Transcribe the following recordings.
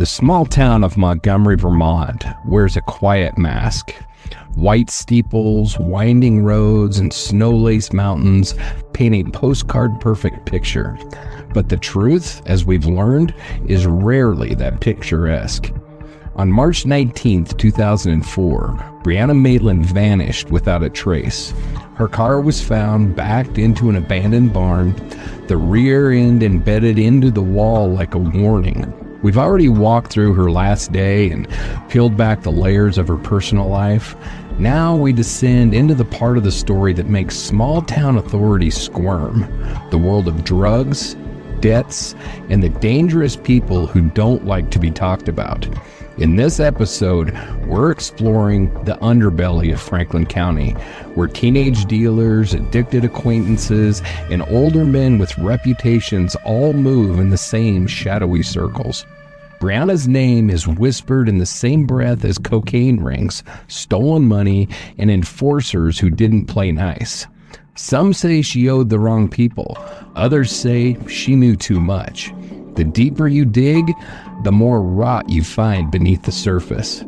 The small town of Montgomery, Vermont wears a quiet mask. White steeples, winding roads, and snow-laced mountains paint a postcard-perfect picture. But the truth, as we've learned, is rarely that picturesque. On March 19th, 2004, Brianna Maitland vanished without a trace. Her car was found backed into an abandoned barn, the rear end embedded into the wall like a warning. We've already walked through her last day and peeled back the layers of her personal life. Now we descend into the part of the story that makes small-town authorities squirm, the world of drugs, debts, and the dangerous people who don't like to be talked about. In this episode, we're exploring the underbelly of Franklin County, where teenage dealers, addicted acquaintances, and older men with reputations all move in the same shadowy circles. Brianna's name is whispered in the same breath as cocaine rings, stolen money, and enforcers who didn't play nice. Some say she owed the wrong people. Others say she knew too much. The deeper you dig, the more rot you find beneath the surface.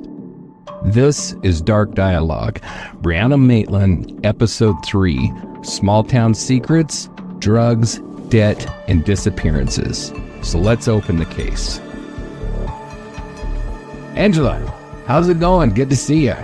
This is Dark Dialogue, Brianna Maitland, Episode 3, Small Town Secrets, Drugs, Debt, and Disappearances. So let's open the case. Angela, how's it going? Good to see you.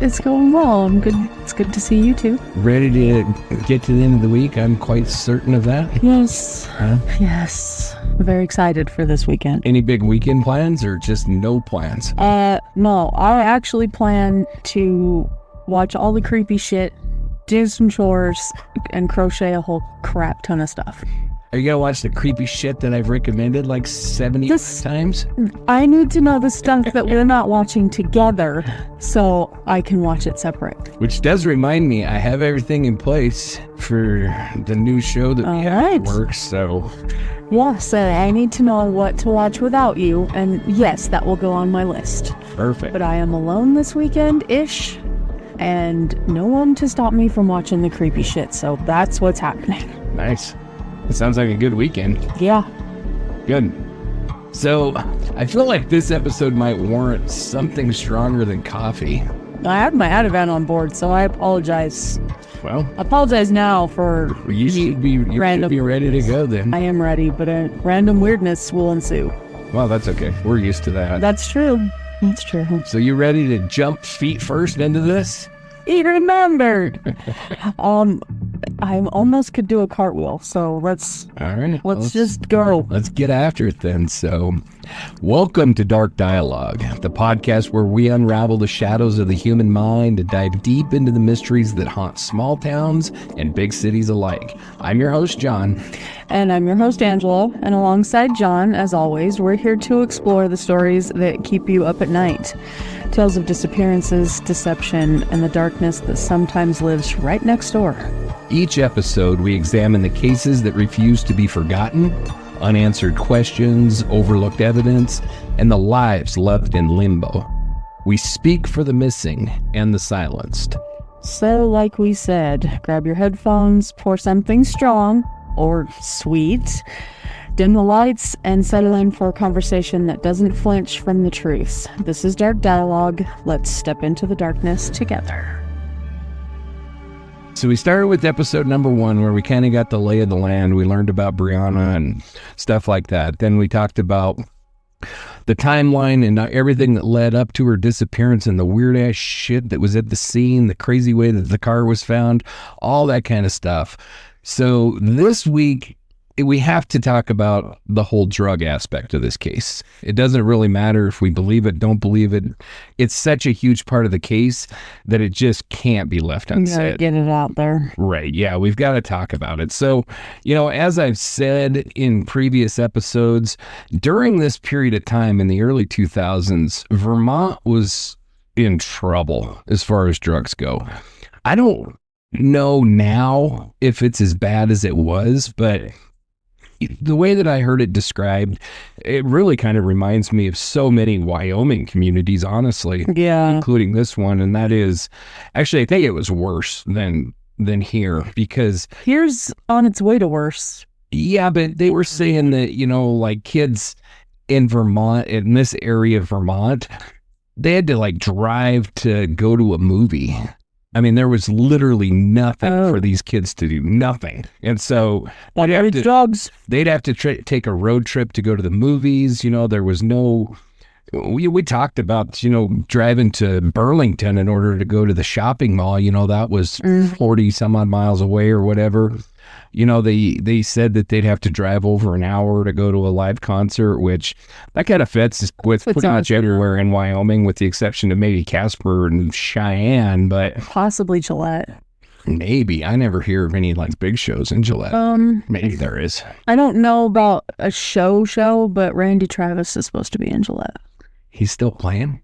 It's going well. I'm good. It's good to see you too. Ready to get to the end of the week? I'm quite certain of that. Yes. Huh? Yes. I'm very excited for this weekend. Any big weekend plans or just no plans? No. I actually plan to watch all the creepy shit, do some chores, and crochet a whole crap ton of stuff. Are you gonna watch the creepy shit that I've recommended like 70 times? I need to know the stuff that we're not watching together so I can watch it separate. Which does remind me, I have everything in place for the new show that we have to work, so... Yes, I need to know what to watch without you, and yes, that will go on my list. Perfect. But I am alone this weekend-ish, and no one to stop me from watching the creepy shit, so that's what's happening. Nice. It sounds like a good weekend. Yeah. Good. So, I feel like this episode might warrant something stronger than coffee. I have my Ativan on board, so I apologize. Well, I apologize now for you should be ready to go then. I am ready, but random weirdness will ensue. Well, that's okay. We're used to that. That's true. That's true. So you ready to jump feet first into this? He remembered. I almost could do a cartwheel, so let's just go. Let's get after it then. So, welcome to Dark Dialogue, the podcast where we unravel the shadows of the human mind and dive deep into the mysteries that haunt small towns and big cities alike. I'm your host, John. And I'm your host, Angela. And alongside John, as always, we're here to explore the stories that keep you up at night. Tales of disappearances, deception, and the darkness that sometimes lives right next door. Each episode, we examine the cases that refuse to be forgotten, unanswered questions, overlooked evidence, and the lives left in limbo. We speak for the missing and the silenced. So, like we said, grab your headphones, pour something strong, or sweet, dim the lights, and settle in for a conversation that doesn't flinch from the truth. This is Dark Dialogue. Let's step into the darkness together. So we started with episode number 1, where we kind of got the lay of the land. We learned about Brianna and stuff like that. Then we talked about the timeline and everything that led up to her disappearance and the weird-ass shit that was at the scene, the crazy way that the car was found, all that kind of stuff. So this week, we have to talk about the whole drug aspect of this case. It doesn't really matter if we believe it, don't believe it. It's such a huge part of the case that it just can't be left unsaid. You gotta get it out there. Right, yeah, we've got to talk about it. So, as I've said in previous episodes, during this period of time in the early 2000s, Vermont was in trouble as far as drugs go. I don't know now if it's as bad as it was, but the way that I heard it described, it really kind of reminds me of so many Wyoming communities, honestly. Yeah. Including this one. And that is, actually, I think it was worse than here, because here's on its way to worse. Yeah, but they were saying that, like kids in Vermont, in this area of Vermont, they had to like drive to go to a movie. I mean, there was literally nothing for these kids to do, nothing. And so they'd have to take a road trip to go to the movies. You know, there was no, we talked about, you know, driving to Burlington in order to go to the shopping mall. You know, that was 40 some odd miles away or whatever. You know, they said that they'd have to drive over an hour to go to a live concert, which that kind of fits with pretty much everywhere in Wyoming, with the exception of maybe Casper and Cheyenne, but possibly Gillette. Maybe. I never hear of any like big shows in Gillette. Maybe there is. I don't know about a show, but Randy Travis is supposed to be in Gillette. He's still playing?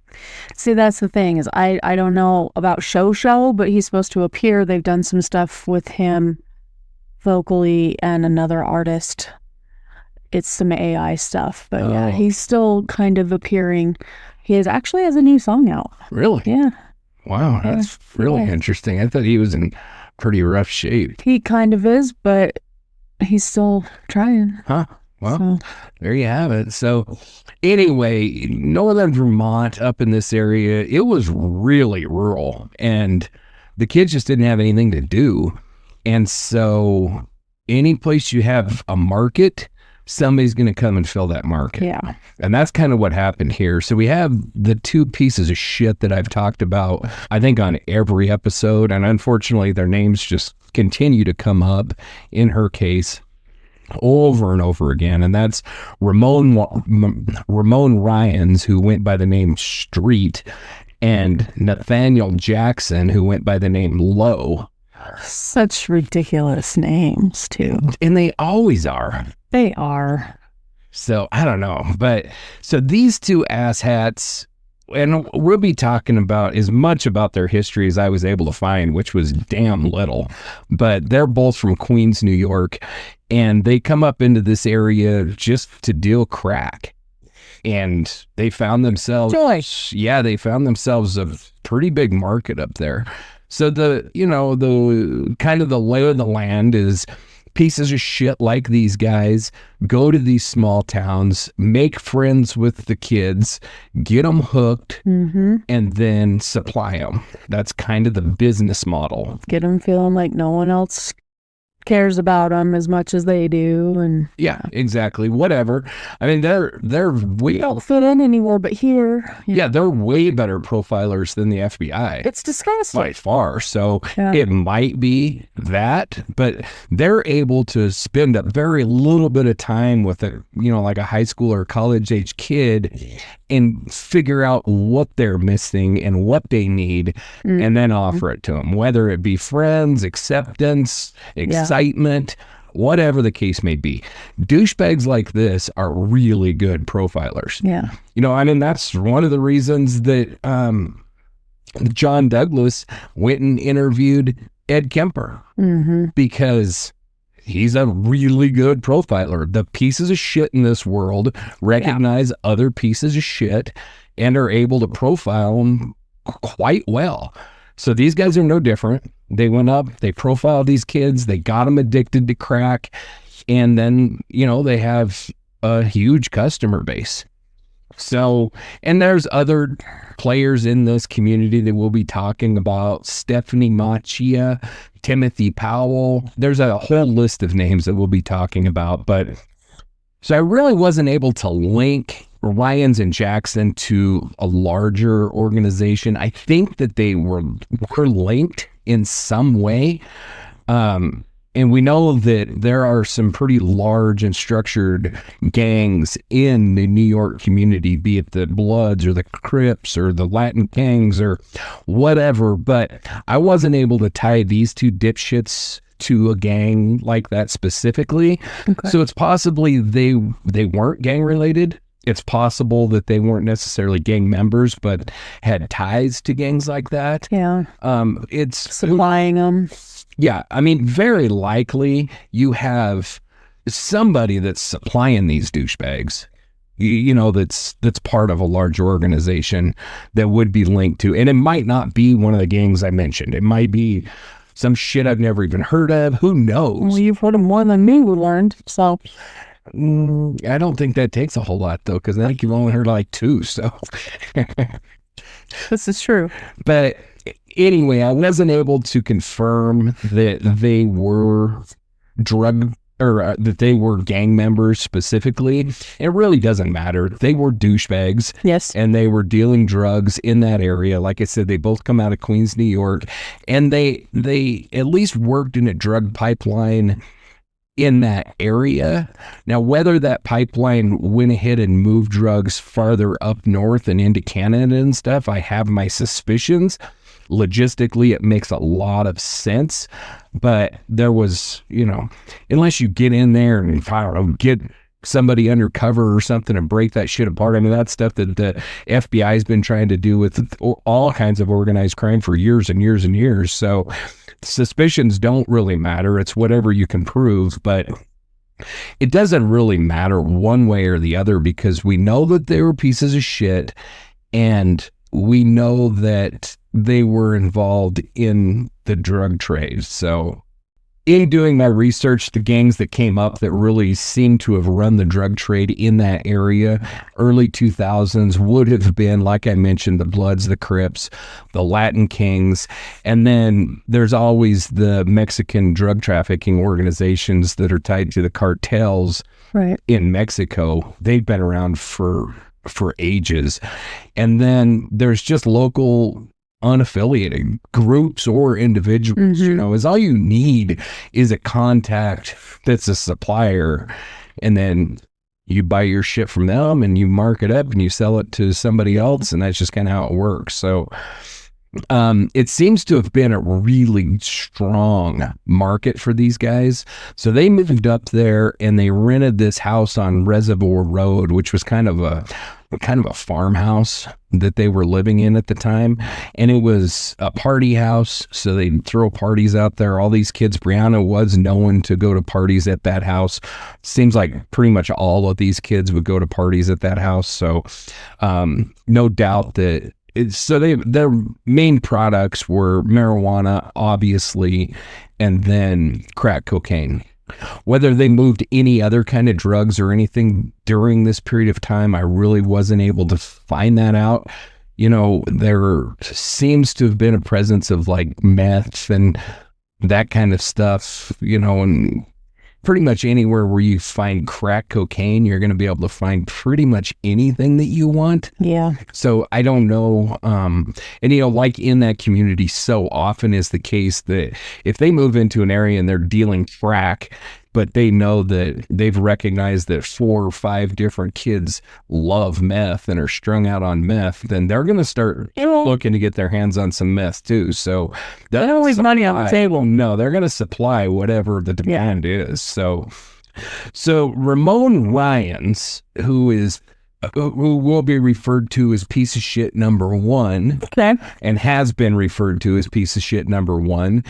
See, that's the thing, is I don't know about show, but he's supposed to appear. They've done some stuff with him vocally and another artist. It's some AI stuff, but yeah, he's still kind of appearing. He actually has a new song out. Really? Yeah. Wow, that's really interesting. I thought he was in pretty rough shape. He kind of is, but he's still trying. Huh? Well, there you have it. So anyway, northern Vermont, up in this area, it was really rural, and the kids just didn't have anything to do. And so any place you have a market, somebody's going to come and fill that market. Yeah. And that's kind of what happened here. So we have the two pieces of shit that I've talked about, I think, on every episode. And unfortunately, their names just continue to come up in her case over and over again. And that's Ramon Ryans, who went by the name Street, and Nathaniel Jackson, who went by the name Lowe. Such ridiculous names, too. And they always are. They are. So, I don't know. But, so these two asshats, and we'll be talking about as much about their history as I was able to find, which was damn little. But they're both from Queens, New York, and they come up into this area just to deal crack. And they found themselves... Yeah, they found themselves a pretty big market up there. So the kind of the lay of the land is pieces of shit like these guys go to these small towns, make friends with the kids, get them hooked, and then supply them. That's kind of the business model. Get them feeling like no one else cares about them as much as they do. And yeah, exactly. Whatever. I mean, they're way... They don't fit in anywhere but here. Yeah, they're way better profilers than the FBI. It's disgusting. By far. So it might be that, but they're able to spend a very little bit of time with like a high school or college age kid and figure out what they're missing and what they need, and then offer it to them, whether it be friends, acceptance, excitement, whatever the case may be. Douchebags like this are really good profilers. Yeah. I mean, that's one of the reasons that John Douglas went and interviewed Ed Kemper, because he's a really good profiler. The pieces of shit in this world recognize other pieces of shit and are able to profile them quite well. So these guys are no different. They went up, they profiled these kids, they got them addicted to crack, and then, they have a huge customer base. So, and there's other players in this community that we'll be talking about: Stephanie Machia, Timothy Powell. There's a whole list of names that we'll be talking about. But so I really wasn't able to link Ryans and Jackson to a larger organization. I think that they were linked in some way. And we know that there are some pretty large and structured gangs in the New York community, be it the Bloods or the Crips or the Latin gangs or whatever. But I wasn't able to tie these two dipshits to a gang like that specifically. Okay. So it's possibly they weren't gang related. It's possible that they weren't necessarily gang members, but had ties to gangs like that. Yeah. It's supplying them. Yeah, I mean, very likely you have somebody that's supplying these douchebags, that's part of a large organization that would be linked to. And it might not be one of the gangs I mentioned. It might be some shit I've never even heard of. Who knows? Well, you've heard of more than me, we learned. So, I don't think that takes a whole lot, though, because I think you've only heard like two. So, This is true. but anyway, I wasn't able to confirm that they were drug or that they were gang members specifically. It really doesn't matter. They were douchebags. Yes. And they were dealing drugs in that area. Like I said, they both come out of Queens, New York, and they at least worked in a drug pipeline in that area. Now, whether that pipeline went ahead and moved drugs farther up north and into Canada and stuff, I have my suspicions. Logistically, it makes a lot of sense, but there was, unless you get in there and, I don't know, get somebody undercover or something and break that shit apart. I mean, that's stuff that the FBI has been trying to do with all kinds of organized crime for years and years and years. So suspicions don't really matter. It's whatever you can prove, but it doesn't really matter one way or the other, because we know that they were pieces of shit, and we know that they were involved in the drug trade. So in doing my research, the gangs that came up that really seemed to have run the drug trade in that area, early 2000s, would have been, like I mentioned, the Bloods, the Crips, the Latin Kings, and then there's always the Mexican drug trafficking organizations that are tied to the cartels in Mexico. They've been around for ages. And then there's just local unaffiliated groups or individuals. Is all you need is a contact that's a supplier, and then you buy your shit from them and you mark it up and you sell it to somebody else, and that's just kind of how it works. So it seems to have been a really strong market for these guys. So they moved up there and they rented this house on Reservoir Road, which was kind of a farmhouse that they were living in at the time. And it was a party house. So they'd throw parties out there. All these kids, Brianna was known to go to parties at that house. Seems like pretty much all of these kids would go to parties at that house. So no doubt that their main products were marijuana, obviously, and then crack cocaine. Whether they moved any other kind of drugs or anything during this period of time, I really wasn't able to find that out. There seems to have been a presence of like meth and that kind of stuff, and pretty much anywhere where you find crack cocaine, you're going to be able to find pretty much anything that you want. Yeah. So I don't know. And, like in that community, so often is the case that if they move into an area and they're dealing crack, but they know that they've recognized that 4 or 5 different kids love meth and are strung out on meth, then they're going to start looking to get their hands on some meth too. So they don't leave money on the table. No, they're going to supply whatever the demand is. So Ramon Lyons, who will be referred to as piece of shit number 1, and has been referred to as piece of shit number 1.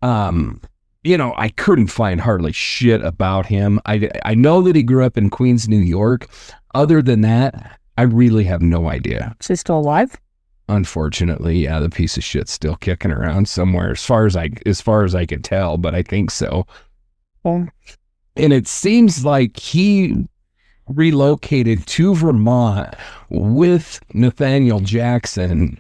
I couldn't find hardly shit about him. I know that he grew up in Queens, New York. Other than that, I really have no idea. Is he still alive? Unfortunately, yeah, the piece of shit's still kicking around somewhere, as far as I could tell, but I think so. And it seems like he relocated to Vermont with Nathaniel Jackson,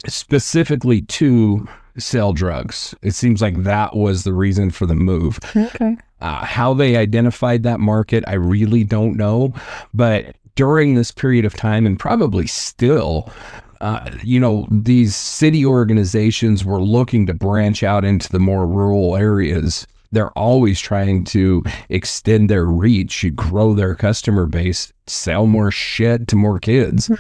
specifically to sell drugs. It seems like that was the reason for the move. Okay. How they identified that market, I really don't know. But during this period of time, and probably still, these city organizations were looking to branch out into the more rural areas. They're always trying to extend their reach, grow their customer base, sell more shit to more kids.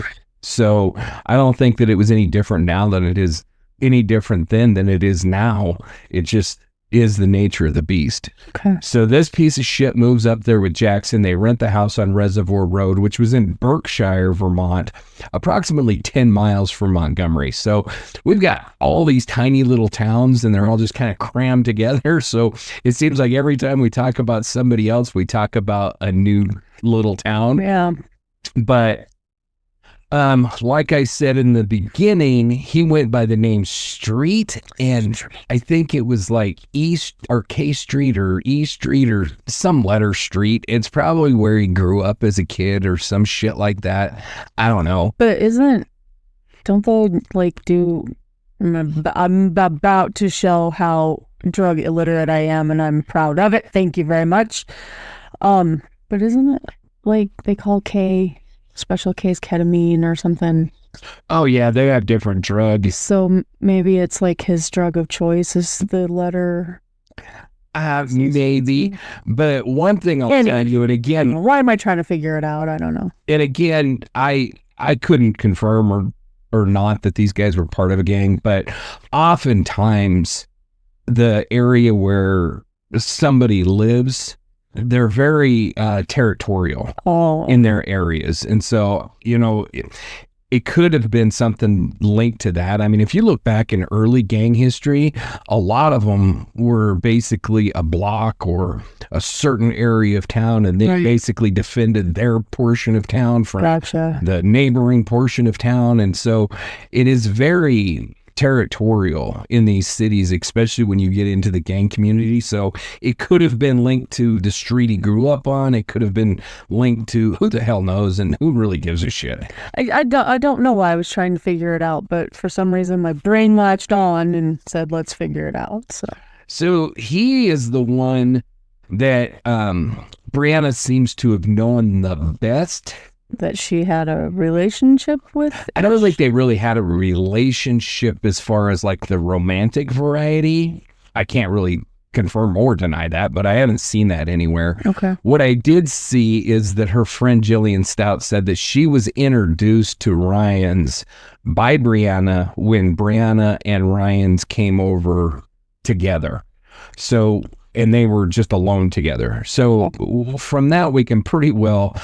So I don't think that it was any different now than it is any different then than it is now. It just is the nature of the beast. Okay. So this piece of shit moves up there with Jackson. They rent the house on Reservoir Road, which was in Berkshire, Vermont, approximately 10 miles from Montgomery. So we've got all these tiny little towns, and they're all just kind of crammed together. So it seems like every time we talk about somebody else, we talk about a new little town. Yeah. But Like I said in the beginning, he went by the name Street, and I think it was like East or K Street or E Street or some letter Street. It's probably where he grew up as a kid or some shit like that. I don't know. But don't they like do? I'm about to show how drug illiterate I am, and I'm proud of it. Thank you very much. But isn't it like they call K special case ketamine or something? Oh yeah, they have different drugs. So maybe it's like his drug of choice is the letter. Maybe, but one thing I'll tell you, and again, why am I trying to figure it out? I don't know. And again, I couldn't confirm or not that these guys were part of a gang, but oftentimes the area where somebody lives, they're very territorial in their areas. And so, it could have been something linked to that. I mean, if you look back in early gang history, a lot of them were basically a block or a certain area of town, and they basically defended their portion of town from the neighboring portion of town. And so it is very territorial in these cities, especially when you get into the gang community. So it could have been linked to the street he grew up on. It could have been linked to who the hell knows, and who really gives a shit. I don't know why I was trying to figure it out, but for some reason my brain latched on and said, let's figure it out. So he is the one that Brianna seems to have known the best. That she had a relationship with? I don't think they really had a relationship as far as like the romantic variety. I can't really confirm or deny that, but I haven't seen that anywhere. Okay. What I did see is that her friend Jillian Stout said that she was introduced to Ryan's by Brianna when Brianna and Ryan's came over together. So, and they were just alone together. So from that, we can pretty well,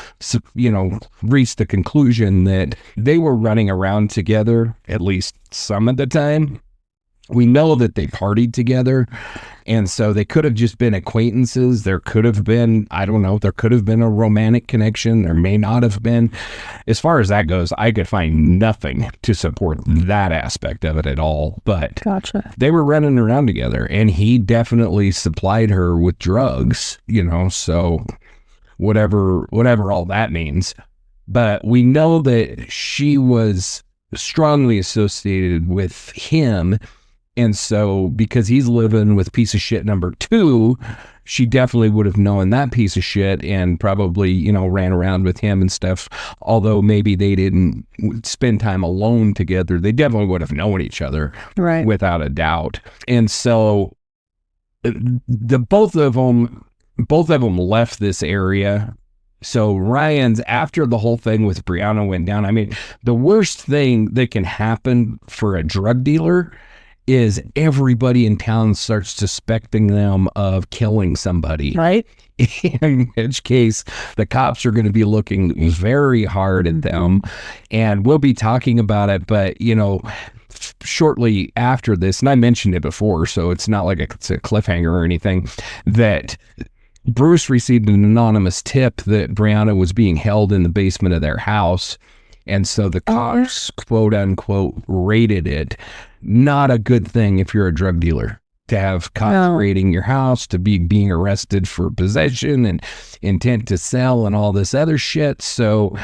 reach the conclusion that they were running around together, at least some of the time. We know that they partied together, and so they could have just been acquaintances. There could have been, I don't know, there could have been a romantic connection. There may not have been. As far as that goes, I could find nothing to support that aspect of it at all. But they were running around together, and he definitely supplied her with drugs, so whatever all that means. But we know that she was strongly associated with him. And so, because he's living with piece of shit number 2, she definitely would have known that piece of shit and probably, ran around with him and stuff. Although maybe they didn't spend time alone together, they definitely would have known each other, right? Without a doubt. And so, both of them left this area. So Ryan's, after the whole thing with Brianna went down, I mean, the worst thing that can happen for a drug dealer is everybody in town starts suspecting them of killing somebody. Right. In which case, the cops are going to be looking very hard at them. And we'll be talking about it, but, shortly after this, and I mentioned it before, so it's not like it's a cliffhanger or anything, that Bruce received an anonymous tip that Brianna was being held in the basement of their house. And so the cops, quote unquote, raided it. Not a good thing if you're a drug dealer, to have cops raiding your house, to be being arrested for possession and intent to sell and all this other shit. So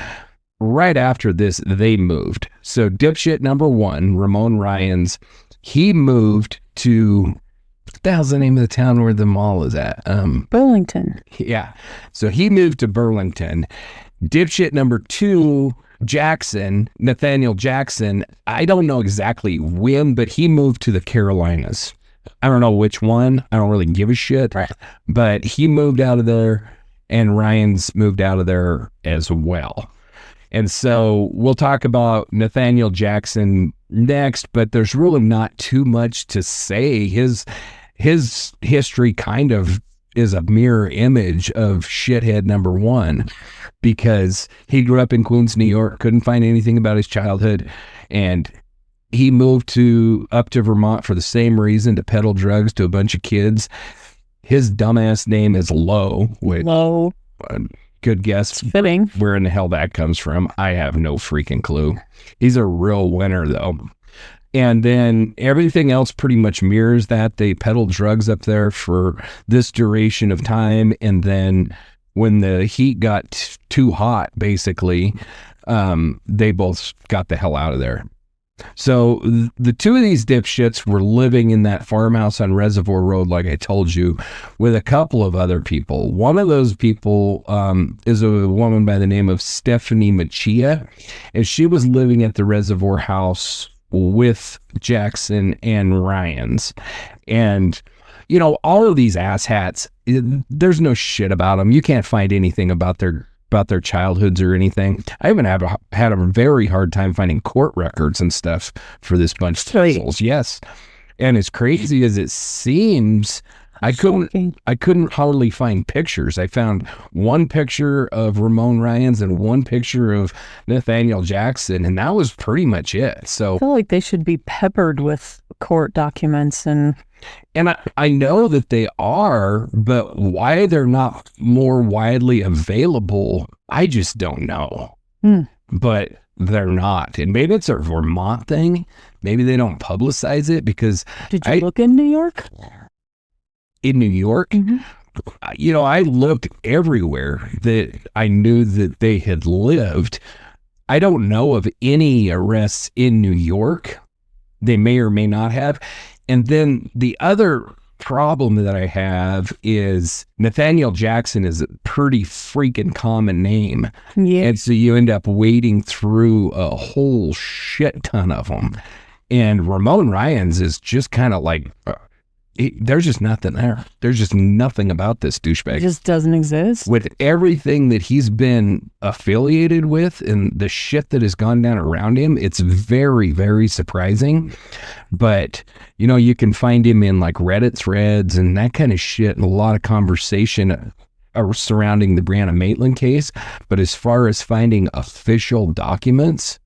right after this, they moved. So dipshit number 1, Ramon Ryans, he moved to, what the hell's the name of the town where the mall is at? Burlington. Yeah. So he moved to Burlington. Dipshit number 2, Nathaniel Jackson, I don't know exactly when, but he moved to the Carolinas. I don't know which one. I don't really give a shit. Right. But he moved out of there, and Ryan's moved out of there as well. And so we'll talk about Nathaniel Jackson next, but there's really not too much to say. His history kind of is a mirror image of shithead number 1, because he grew up in Queens, New York, couldn't find anything about his childhood, and he moved up to Vermont for the same reason, to peddle drugs to a bunch of kids. His dumbass name is Low, which Good guess. Fitting. Where in the hell that comes from, I have no freaking clue. He's a real winner, though. And then everything else pretty much mirrors that. They peddle drugs up there for this duration of time. And then when the heat got too hot, basically, they both got the hell out of there. So the two of these dipshits were living in that farmhouse on Reservoir Road, like I told you, with a couple of other people. One of those people is a woman by the name of Stephanie Machia, and she was living at the Reservoir House with Jackson and Ryan's. And, you know, all of these asshats, there's no shit about them. You can't find anything about their childhoods or anything. I even had a very hard time finding court records and stuff for this bunch of souls. Yes. And as crazy as it seems, I couldn't hardly find pictures. I found one picture of Ramon Ryans and one picture of Nathaniel Jackson, and that was pretty much it. So I feel like they should be peppered with court documents and I know that they are, but why they're not more widely available, I just don't know. But they're not. And maybe it's a Vermont thing. Maybe they don't publicize it because... Did you look in New York? In New York? Mm-hmm. You know, I looked everywhere that I knew that they had lived. I don't know of any arrests in New York. They may or may not have. And then the other problem that I have is Nathaniel Jackson is a pretty freaking common name. Yeah. And so you end up wading through a whole shit ton of them. And Ramon Ryans is just kind of like, there's just nothing there. There's just nothing about this douchebag. It just doesn't exist. With everything that he's been affiliated with and the shit that has gone down around him, it's very, very surprising. But, you know, you can find him in like Reddit threads and that kind of shit and a lot of conversation surrounding the Brianna Maitland case. But as far as finding official documents,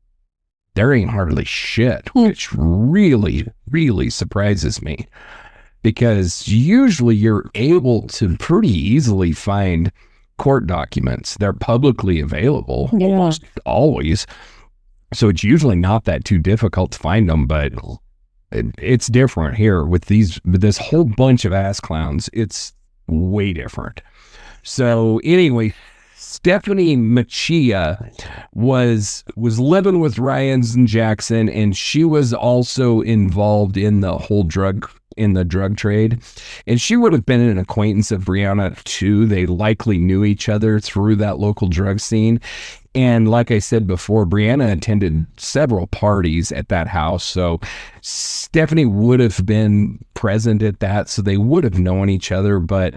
there ain't hardly shit, which really, really surprises me. Because usually you're able to pretty easily find court documents. They're publicly available, almost always. So it's usually not that too difficult to find them, but it's different here with this whole bunch of ass clowns. It's way different. So anyway, Stephanie Machia was living with Ryans and Jackson, and she was also involved in the whole drug trade. And she would have been an acquaintance of Brianna too. They likely knew each other through that local drug scene. And like I said before, Brianna attended several parties at that house. So Stephanie would have been present at that. So they would have known each other. But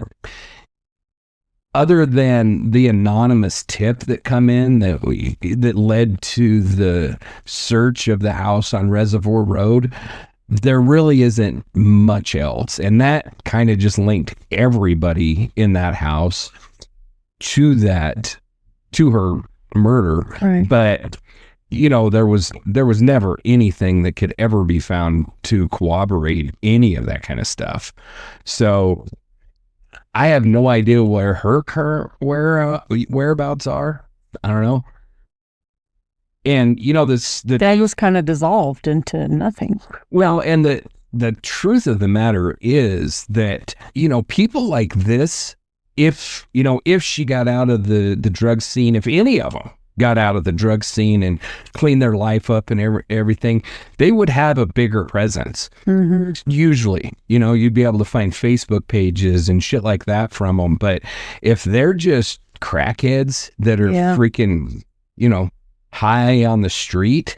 other than the anonymous tip that come in that led to the search of the house on Reservoir Road, there really isn't much else. And that kind of just linked everybody in that house to her murder. Right. But, you know, there was never anything that could ever be found to corroborate any of that kind of stuff. So I have no idea where her current whereabouts are. I don't know. And, you know, that was kind of dissolved into nothing. Well, and the truth of the matter is that, you know, people like this, if she got out of the drug scene, if any of them got out of the drug scene and cleaned their life up and everything, they would have a bigger presence. Mm-hmm. Usually, you know, you'd be able to find Facebook pages and shit like that from them. But if they're just crackheads that are freaking, you know, high on the street,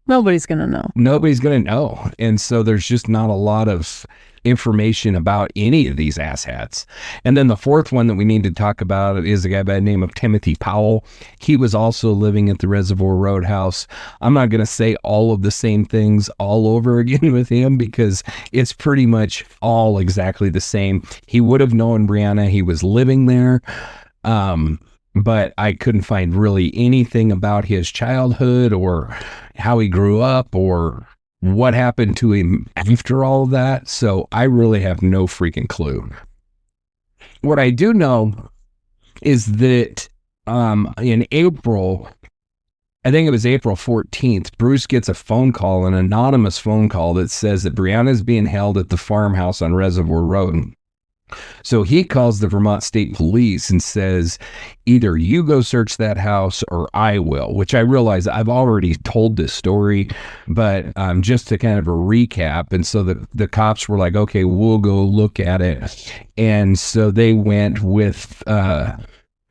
nobody's gonna know. And so there's just not a lot of information about any of these asshats. And then the fourth one that we need to talk about is a guy by the name of Timothy Powell. He was also living at the Reservoir Road house. I'm not going to say all of the same things all over again with him because it's pretty much all exactly the same. He would have known Brianna. He was living there. But I couldn't find really anything about his childhood or how he grew up or what happened to him after all of that. So I really have no freaking clue. What I do know is that in April, I think it was April 14th, Bruce gets a phone call, an anonymous phone call that says that Brianna is being held at the farmhouse on Reservoir Road. So he calls the Vermont State Police and says, either you go search that house or I will, which I realize I've already told this story, but just to kind of a recap. And so the cops were like, okay, we'll go look at it. And so they went with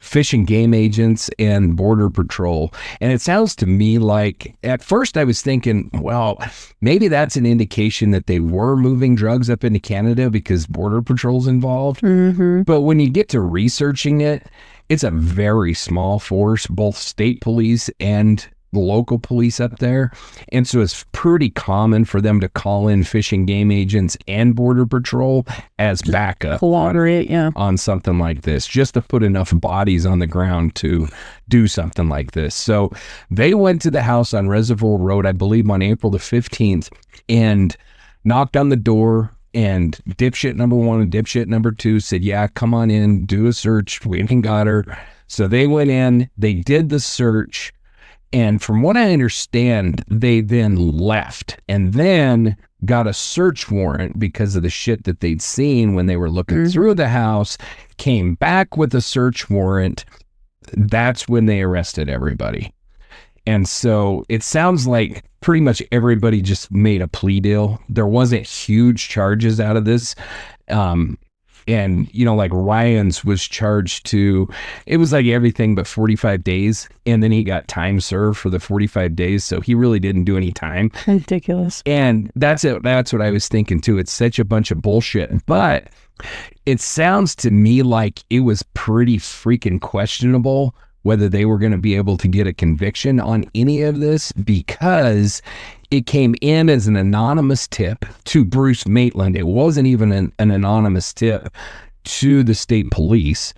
Fish and Game agents and Border Patrol. And it sounds to me like, at first I was thinking, well, maybe that's an indication that they were moving drugs up into Canada because Border Patrol's involved. Mm-hmm. But when you get to researching it, it's a very small force, both state police and the local police up there. And so it's pretty common for them to call in Fish and Game agents and Border Patrol as backup on something like this, just to put enough bodies on the ground to do something like this. So they went to the house on Reservoir Road, I believe on April the 15th, and knocked on the door. And dipshit number one and dipshit number two said, yeah, come on in, do a search. We ain't got her. So they went in, they did the search. And from what I understand, they then left and then got a search warrant because of the shit that they'd seen when they were looking through the house, came back with a search warrant. That's when they arrested everybody. And so it sounds like pretty much everybody just made a plea deal. There wasn't huge charges out of this. And, you know, like Ryan's was charged to, it was like everything but 45 days. And then he got time served for the 45 days. So he really didn't do any time. Ridiculous. And that's it. That's what I was thinking too. It's such a bunch of bullshit. But it sounds to me like it was pretty freaking questionable whether they were going to be able to get a conviction on any of this, because it came in as an anonymous tip to Bruce Maitland. It wasn't even an anonymous tip to the state police.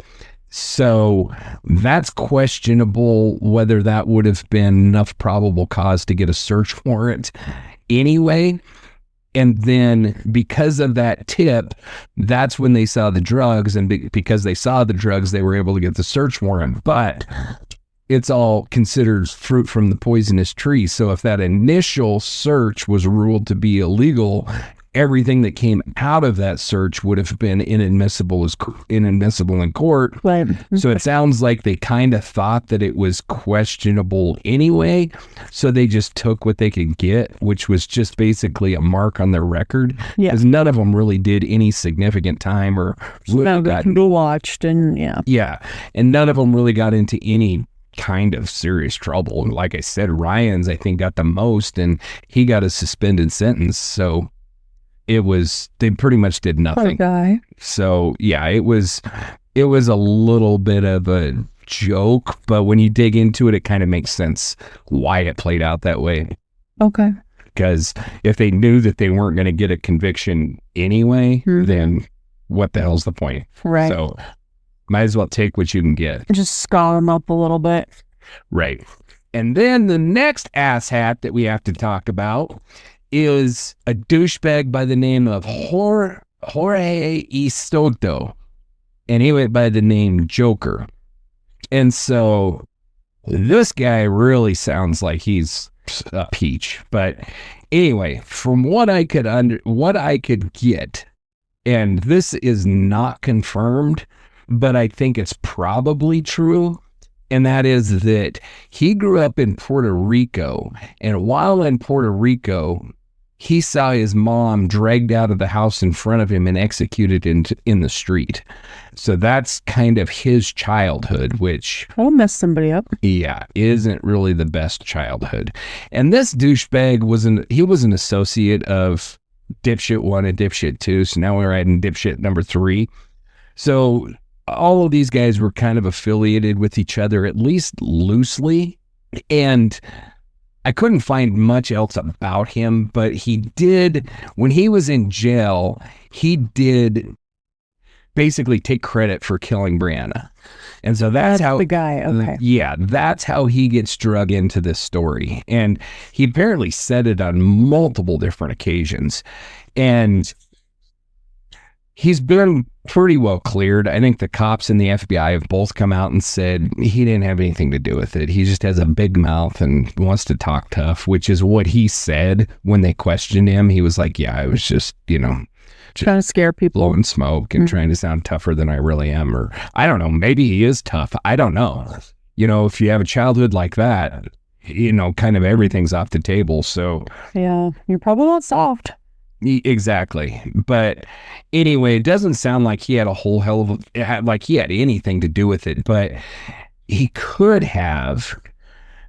So that's questionable whether that would have been enough probable cause to get a search warrant anyway. And then because of that tip, that's when they saw the drugs. And because they saw the drugs, they were able to get the search warrant. But it's all considered fruit from the poisonous tree. So if that initial search was ruled to be illegal, everything that came out of that search would have been inadmissible in court. Right. So it sounds like they kind of thought that it was questionable anyway. So they just took what they could get, which was just basically a mark on their record. Yeah. Because none of them really did any significant time or got watched and yeah. Yeah. And none of them really got into any kind of serious trouble. And like I said, Ryan's, I think, got the most, and he got a suspended sentence. So they pretty much did nothing. Poor guy. So yeah, it was a little bit of a joke, but when you dig into it, it kind of makes sense why it played out that way. Okay. Because if they knew that they weren't going to get a conviction anyway, then what the hell's the point? Right. So might as well take what you can get. Just scar them up a little bit. Right. And then the next asshat that we have to talk about is a douchebag by the name of Jorge Istoto. And he went by the name Joker. And so this guy really sounds like he's a peach. But anyway, from what I could get, and this is not confirmed, but I think it's probably true. And that is that he grew up in Puerto Rico. And while in Puerto Rico, he saw his mom dragged out of the house in front of him and executed in the street. So that's kind of his childhood, which... I'll mess somebody up. Yeah, isn't really the best childhood. And this douchebag was an associate of dipshit 1 and dipshit 2. So now we're adding dipshit number 3. So all of these guys were kind of affiliated with each other, at least loosely. And I couldn't find much else about him, but he did, when he was in jail, he did basically take credit for killing Brianna. And so that's how... the guy, okay. Yeah, that's how he gets drug into this story. And he apparently said it on multiple different occasions. And He's been pretty well cleared. I think the cops and the FBI have both come out and said he didn't have anything to do with it. He just has a big mouth and wants to talk tough, which is what he said when they questioned him. He was like, yeah, I was just, trying to scare people, blowing smoke and trying to sound tougher than I really am. Or I don't know, maybe he is tough. I don't know. If you have a childhood like that, kind of everything's off the table. So yeah, you're probably not soft. Exactly. But anyway, it doesn't sound like he had a whole hell of like he had anything to do with it, but he could have.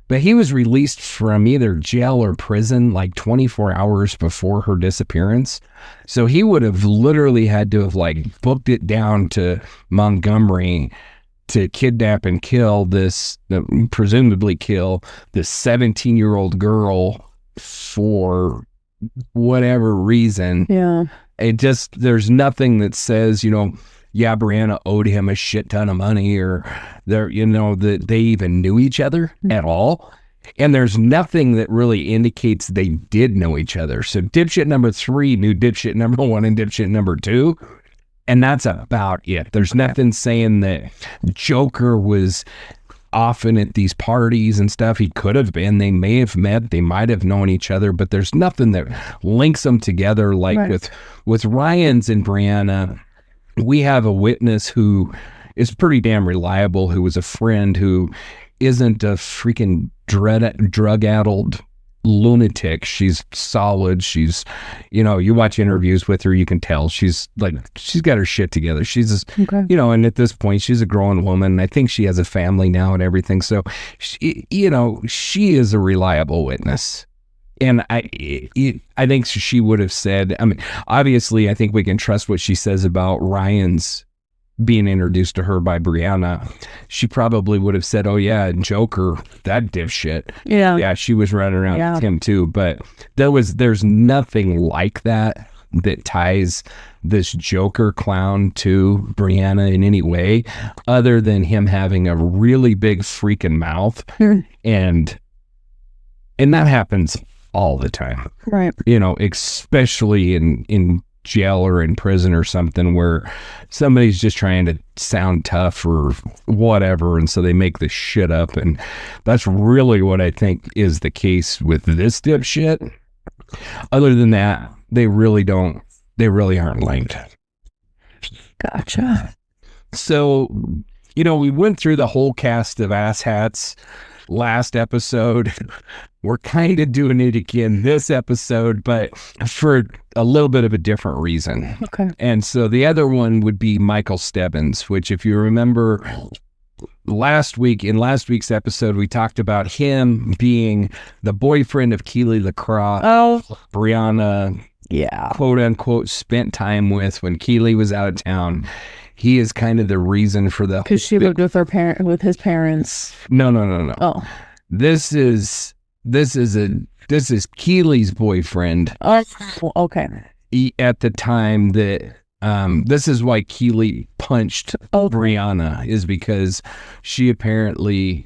But he was released from either jail or prison like 24 hours before her disappearance. So he would have literally had to have booked it down to Montgomery to kidnap and kill presumably kill this 17-year-old girl for whatever reason. Yeah. There's nothing that says, yeah, Brianna owed him a shit ton of money or that they even knew each other at all. And there's nothing that really indicates they did know each other. So dipshit number 3 knew dipshit number 1 and dipshit number 2. And that's about it. There's nothing saying that Joker was often at these parties and stuff. He could have been. They may have met. They might have known each other, but there's nothing that links them together with Ryan's and Brianna. We have a witness who is pretty damn reliable, who was a friend, who isn't a freaking drug-addled lunatic. She's solid. She's, you watch interviews with her, you can tell she's got her shit together. She's, and at this point, she's a grown woman. I think she has a family now and everything. So, she is a reliable witness. And I think she would have said, obviously, I think we can trust what she says about Ryan's being introduced to her by Brianna. She probably would have said, oh yeah, Joker, that dipshit. Yeah, she was running around with him too. But there's nothing like that ties this Joker clown to Brianna in any way, other than him having a really big freaking mouth. And that happens all the time. Right. Especially in jail or in prison or something, where somebody's just trying to sound tough or whatever, and so they make this shit up. And that's really what I think is the case with this dipshit. Other than that, they really aren't linked. Gotcha. So, we went through the whole cast of asshats last episode. We're kind of doing it again this episode, but for a little bit of a different reason. Okay. And so the other one would be Michael Stebbins, which, if you remember, in last week's episode, we talked about him being the boyfriend of Keely LaCroix. Oh, Brianna, quote unquote, spent time with when Keely was out of town. He is kind of the reason for the, because she lived with his parents. No. Oh, This is Keely's boyfriend. Oh, okay. At the time that this is why Keely punched Brianna, is because she apparently,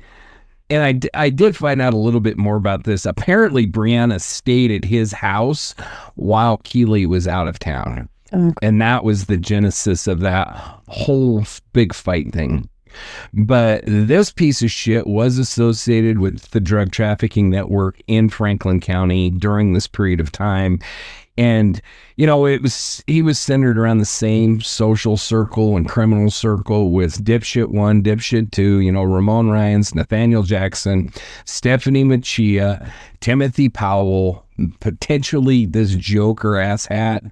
and I did find out a little bit more about this. Apparently, Brianna stayed at his house while Keely was out of town. Okay. And that was the genesis of that whole big fight thing. But this piece of shit was associated with the drug trafficking network in Franklin County during this period of time. And, he was centered around the same social circle and criminal circle with dipshit 1, dipshit 2, Ramon Ryans, Nathaniel Jackson, Stephanie Machia, Timothy Powell, potentially this Joker asshat,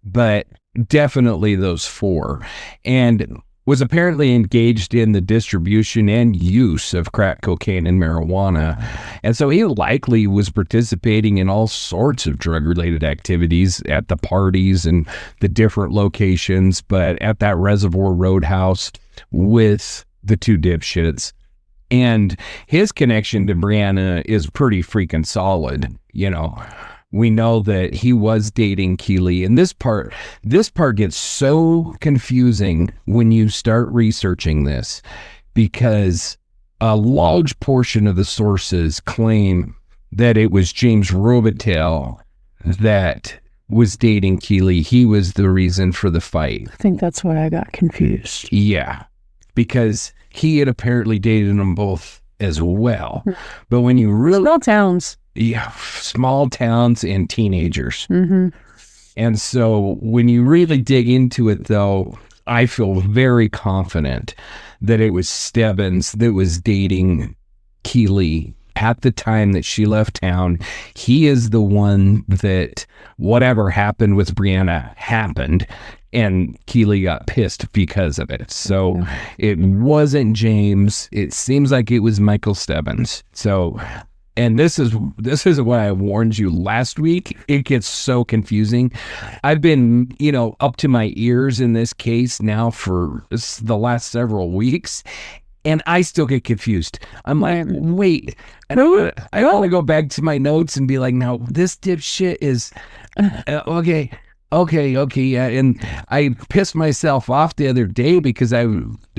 but definitely those 4. And was apparently engaged in the distribution and use of crack cocaine and marijuana. And so he likely was participating in all sorts of drug-related activities at the parties and the different locations, but at that Reservoir Roadhouse with the 2 dipshits. And his connection to Brianna is pretty freaking solid, We know that he was dating Keely, and this part gets so confusing when you start researching this, because a large portion of the sources claim that it was James Robitaille that was dating Keely. He was the reason for the fight. I think that's why I got confused. Yeah, because he had apparently dated them both as well. But when you really... Small towns. Yeah, small towns and teenagers. Mm-hmm. And so when you really dig into it, though, I feel very confident that it was Stebbins that was dating Keely at the time that she left town. He is the one that whatever happened with Brianna happened, and Keely got pissed because of it. So it wasn't James. It seems like it was Michael Stebbins. So... And this is what I warned you last week. It gets so confusing. I've been, up to my ears in this case now for the last several weeks, and I still get confused. I'm like, wait, I want to go back to my notes and be like, no, this dipshit is okay. Yeah. And I pissed myself off the other day because I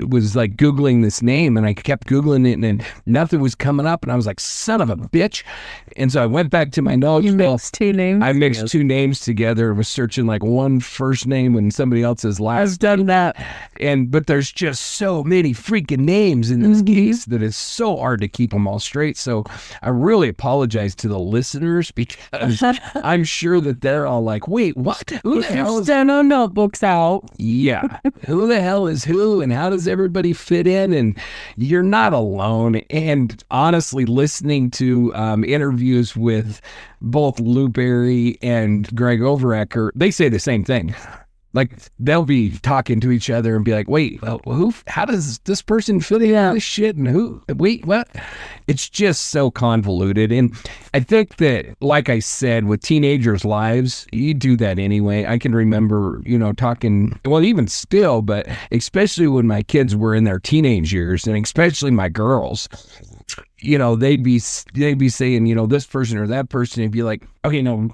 was like Googling this name, and I kept Googling it, and nothing was coming up. And I was like, son of a bitch. And so I went back to my notes. You mixed two names? I mixed two names together and was searching like one first name and somebody else's last. I've done that. But there's just so many freaking names in this case that it's so hard to keep them all straight. So I really apologize to the listeners, because I'm sure that they're all like, wait, what? Who the hell is... No notebooks out. Yeah. Who the hell is who, and how does everybody fit in? And you're not alone. And honestly, listening to interviews with both Lou Berry and Greg Overacker, they say the same thing. Like, they'll be talking to each other and be like, wait, well, how does this person fit in this shit? And wait, what? It's just so convoluted. And I think that, like I said, with teenagers' lives, you do that anyway. I can remember, talking, well, even still, but especially when my kids were in their teenage years, and especially my girls, they'd be saying, this person or that person, and be like, okay, no,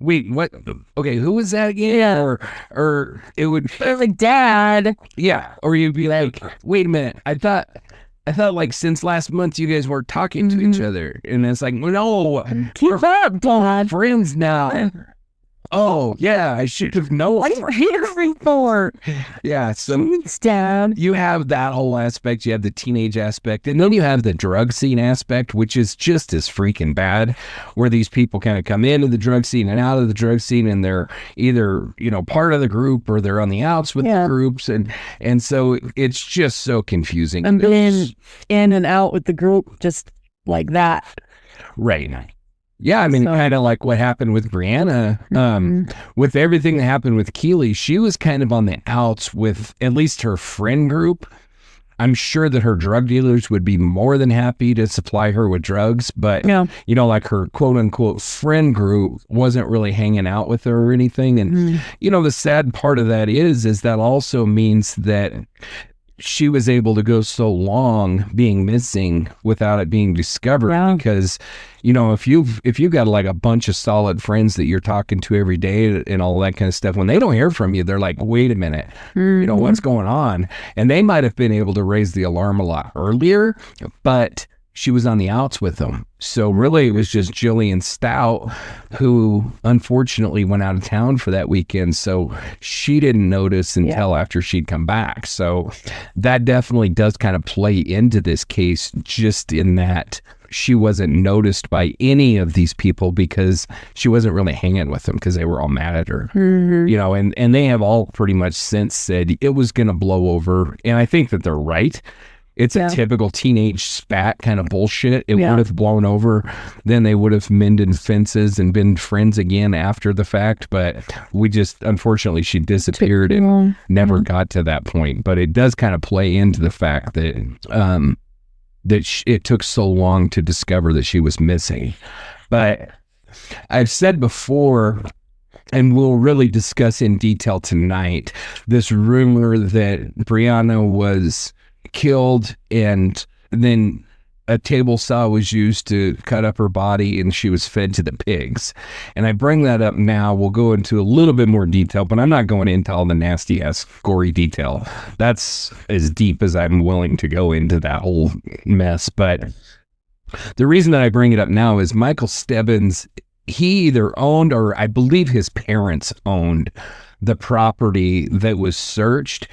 wait, what? Okay, who was that again? Yeah. Or it would be like, Dad. Yeah. Or you'd be like, wait a minute, I thought like since last month you guys were talking to each other. And it's like, no, keep up, Dad. Friends now. Oh, yeah, I should have known. What are you here for? Yeah, so Dad. You have that whole aspect. You have the teenage aspect. And then you have the drug scene aspect, which is just as freaking bad, where these people kind of come into the drug scene and out of the drug scene, and they're either, part of the group, or they're on the outs with the groups. And so it's just so confusing. And being in and out with the group just like that. Right. Yeah, I mean, kind of like what happened with Brianna. With everything that happened with Keely, she was kind of on the outs with at least her friend group. I'm sure that her drug dealers would be more than happy to supply her with drugs, but, like her quote-unquote friend group wasn't really hanging out with her or anything. And, the sad part of that is that also means that she was able to go so long being missing without it being discovered, because if you've got like a bunch of solid friends that you're talking to every day and all that kind of stuff, when they don't hear from you, they're like, wait a minute, what's going on? And they might have been able to raise the alarm a lot earlier, but she was on the outs with them. So really it was just Jillian Stout, who unfortunately went out of town for that weekend. So she didn't notice until after she'd come back. So that definitely does kind of play into this case, just in that she wasn't noticed by any of these people because she wasn't really hanging with them because they were all mad at her. And they have all pretty much since said it was going to blow over. And I think that they're right. It's a typical teenage spat kind of bullshit. It would have blown over. Then they would have mended fences and been friends again after the fact. But we just, unfortunately, she disappeared and never got to that point. But it does kind of play into the fact that it took so long to discover that she was missing. But I've said before, and we'll really discuss in detail tonight, this rumor that Brianna was killed and then a table saw was used to cut up her body and she was fed to the pigs. And I bring that up now. We'll go into a little bit more detail, but I'm not going into all the nasty ass gory detail. That's as deep as I'm willing to go into that whole mess. But the reason that I bring it up now is Michael Stebbins he either owned, or I believe his parents owned, the property that was searched,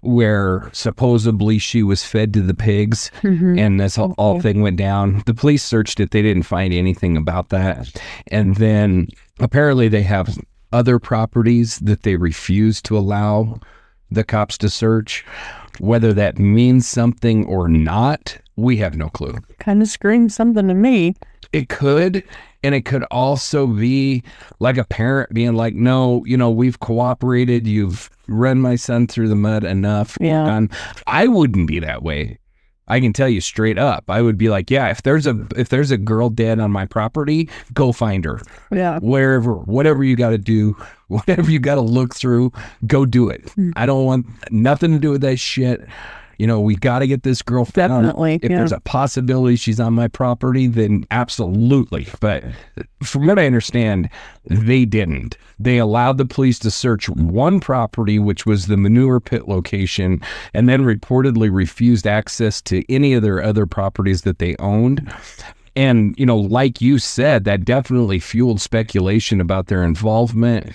where supposedly she was fed to the pigs, and this all thing went down. The police searched it. They didn't find anything about that. And then apparently they have other properties that they refuse to allow the cops to search. Whether that means something or not, we have no clue. Kind of screams something to me. It could. And it could also be like a parent being like, no, we've cooperated. You've run my son through the mud enough. Yeah. I wouldn't be that way. I can tell you straight up. I would be like, yeah, if there's a girl dead on my property, go find her. Yeah. Whatever you got to do, whatever you got to look through, go do it. I don't want nothing to do with that shit. We got to get this girl found. Definitely. If there's a possibility she's on my property, then absolutely. But from what I understand, they didn't. They allowed the police to search one property, which was the manure pit location, and then reportedly refused access to any of their other properties that they owned. And, like you said, that definitely fueled speculation about their involvement.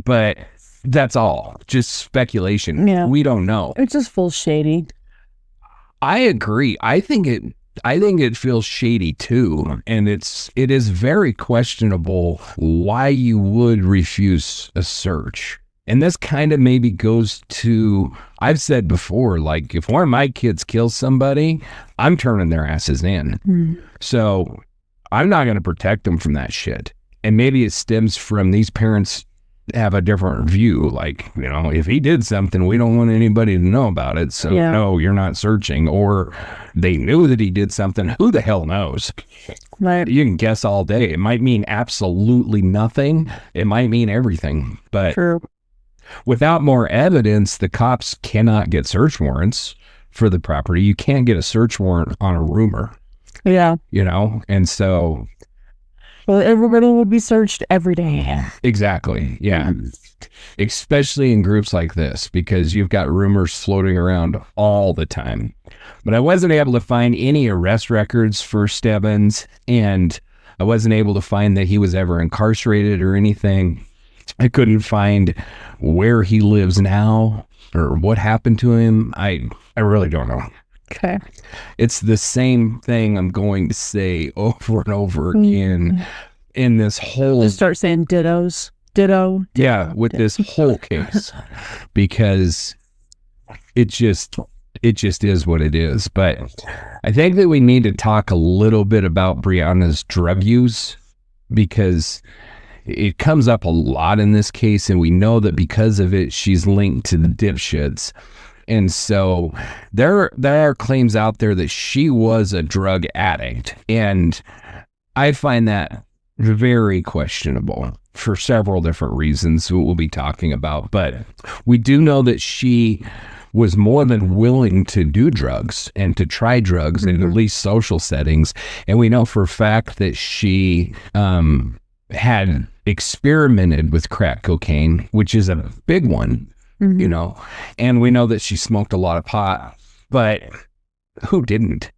But that's all. Just speculation. Yeah. We don't know. It's just full shady. I agree. I think it feels shady too, and it is very questionable why you would refuse a search. And this kind of maybe goes to, I've said before, like if one of my kids kills somebody, I'm turning their asses in. So I'm not going to protect them from that shit. And maybe it stems from these parents have a different view. Like, if he did something, we don't want anybody to know about it. So no, you're not searching. Or they knew that he did something. Who the hell knows? Right. You can guess all day. It might mean absolutely nothing. It might mean everything. But True. Without more evidence, the cops cannot get search warrants for the property. You can't get a search warrant on a rumor. Yeah. And so... Well, everybody will be searched every day. Exactly. Yeah. Especially in groups like this, because you've got rumors floating around all the time. But I wasn't able to find any arrest records for Stebbins, and I wasn't able to find that he was ever incarcerated or anything. I couldn't find where he lives now or what happened to him. I really don't know. Okay. It's the same thing I'm going to say over and over again in this whole... Just start saying dittos. Ditto. Yeah, with this whole case. Because it just is what it is. But I think that we need to talk a little bit about Brianna's drug use, because it comes up a lot in this case, and we know that because of it, she's linked to the dipshits. And so there are claims out there that she was a drug addict. And I find that very questionable for several different reasons we'll be talking about. But we do know that she was more than willing to do drugs and to try drugs in at least social settings. And we know for a fact that she had experimented with crack cocaine, which is a big one. And we know that she smoked a lot of pot, but who didn't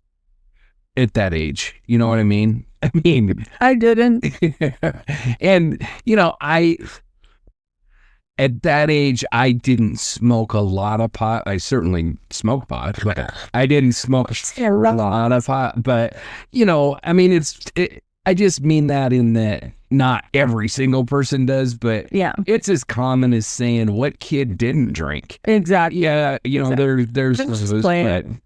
at that age? You know what I mean? I didn't. And, at that age, I didn't smoke a lot of pot. I certainly smoked pot, but I didn't smoke a lot of pot. But, I just mean that in that not every single person does, but yeah, it's as common as saying what kid didn't drink. Exactly. Yeah, there's those,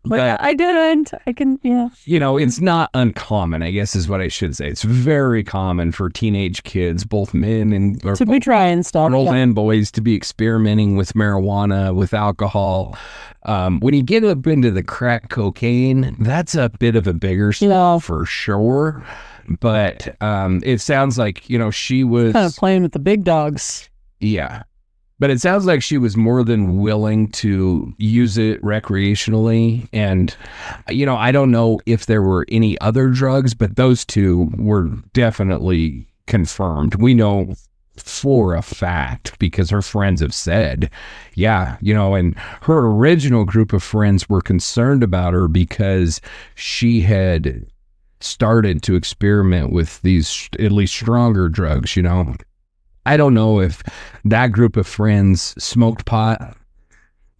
but I didn't. I can, yeah. It's not uncommon, I guess is what I should say. It's very common for teenage kids, both men and to be trying stuff, girls and boys, to be experimenting with marijuana, with alcohol. When you get up into the crack cocaine, that's a bit of a bigger stuff for sure. But it sounds like, she was kind of playing with the big dogs. Yeah. But it sounds like she was more than willing to use it recreationally. And, I don't know if there were any other drugs, but those two were definitely confirmed. We know for a fact because her friends have said, yeah, and her original group of friends were concerned about her because she had started to experiment with these at least stronger drugs, you know. I don't know if that group of friends smoked pot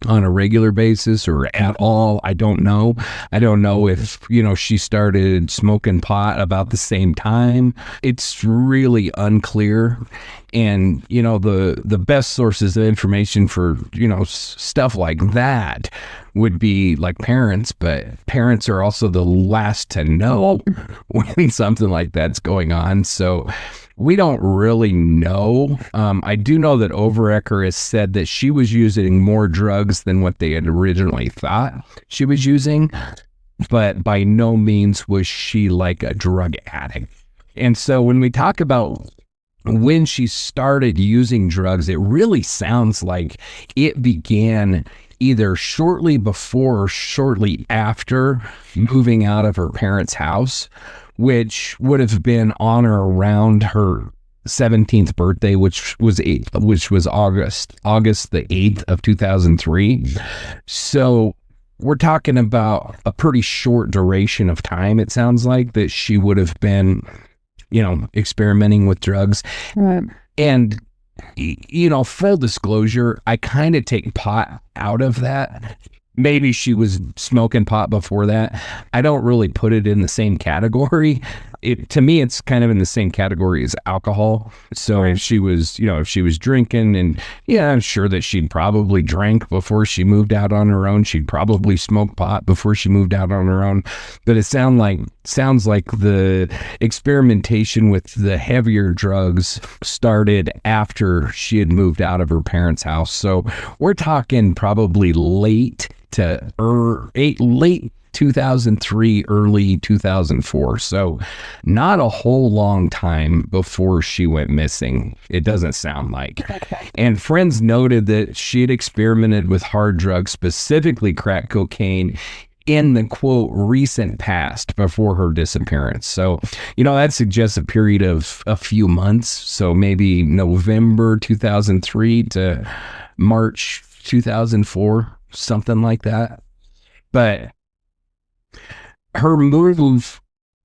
on a regular basis or at all. I don't know. I don't know if, you know, she started smoking pot about the same time. It's really unclear. And, you know, the best sources of information for, you know, stuff like that would be like parents, but parents are also the last to know when something like that's going on. So we don't really know. I do know that Overecker has said that she was using more drugs than what they had originally thought she was using, but by no means was she like a drug addict. And so when we talk about when she started using drugs, it really sounds like it began either shortly before or shortly after moving out of her parents' house, which would have been on or around her 17th birthday, which was August the 8th of 2003. So we're talking about a pretty short duration of time, it sounds like, that she would have been, you know, experimenting with drugs. Right. And, you know, full disclosure, I kind of take pot out of that. Maybe she was smoking pot before that. I don't really put it in the same category. To me, it's kind of in the same category as alcohol. So if she was, you know, if she was drinking, and yeah, I'm sure that she'd probably drank before she moved out on her own. She'd probably smoked pot before she moved out on her own. But it sounds like the experimentation with the heavier drugs started after she had moved out of her parents' house. So we're talking probably late 2003, early 2004. So not a whole long time before she went missing, it doesn't sound like. Okay. And friends noted that she had experimented with hard drugs, specifically crack cocaine, in the quote recent past before her disappearance. So, you know, that suggests a period of a few months. So maybe November 2003 to March 2004, something like that. But her move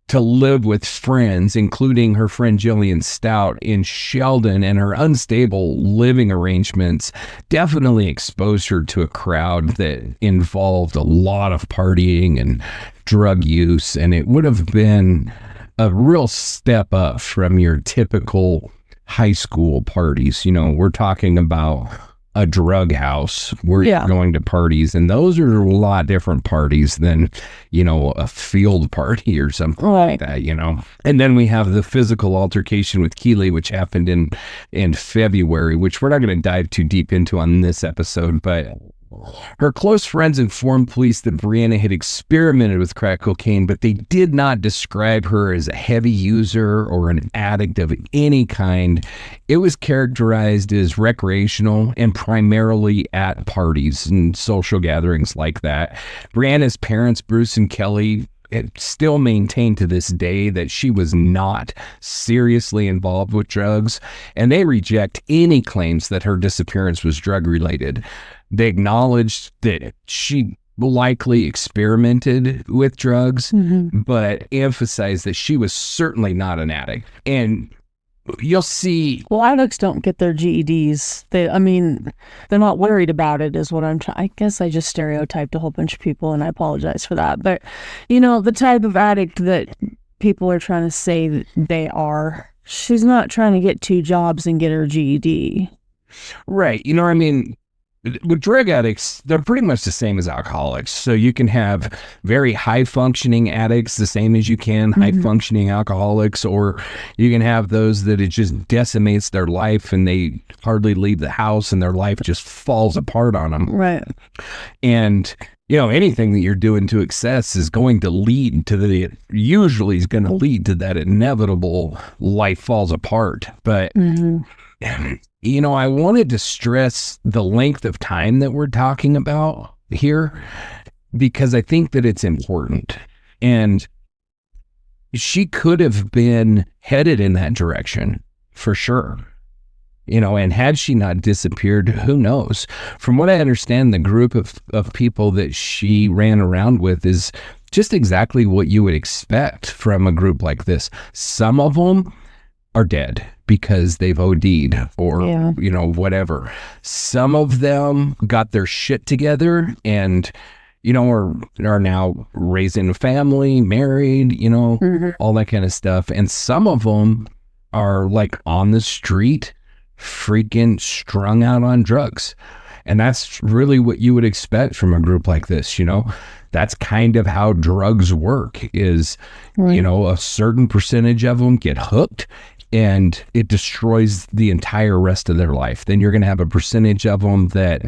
to live with friends, including her friend Jillian Stout in Sheldon, and her unstable living arrangements definitely exposed her to a crowd that involved a lot of partying and drug use. And it would have been a real step up from your typical high school parties. You know, we're talking about a drug house where you're going to parties, and those are a lot different parties than, you know, a field party or something like that, you know. And then we have the physical altercation with Keeley, which happened in February, which we're not going to dive too deep into on this episode, but her close friends informed police that Brianna had experimented with crack cocaine, but they did not describe her as a heavy user or an addict of any kind. It was characterized as recreational and primarily at parties and social gatherings like that. Brianna's parents, Bruce and Kelly, still maintain to this day that she was not seriously involved with drugs, and they reject any claims that her disappearance was drug related. They acknowledged that she likely experimented with drugs, but emphasized that she was certainly not an addict. And you'll see. Well, addicts don't get their GEDs. They're not worried about it, is what I'm trying. I guess I just stereotyped a whole bunch of people, and I apologize for that. But, you know, the type of addict that people are trying to say that they are, she's not trying to get 2 jobs and get her GED. Right. You know what I mean? With drug addicts, they're pretty much the same as alcoholics. So you can have very high-functioning addicts, the same as you can high-functioning alcoholics, or you can have those that it just decimates their life and they hardly leave the house and their life just falls apart on them. Right. And, you know, anything that you're doing to excess is going to lead to usually is going to lead to that inevitable life falls apart. But you know, I wanted to stress the length of time that we're talking about here because I think that it's important. And she could have been headed in that direction for sure. And had she not disappeared, who knows? From what I understand, the group of people that she ran around with is just exactly what you would expect from a group like this. Some of them are dead because they've OD'd or, whatever. Some of them got their shit together and, are now raising a family, married, all that kind of stuff. And some of them are like on the street, freaking strung out on drugs. And that's really what you would expect from a group like this. That's kind of how drugs work is, a certain percentage of them get hooked and it destroys the entire rest of their life. Then you're going to have a percentage of them that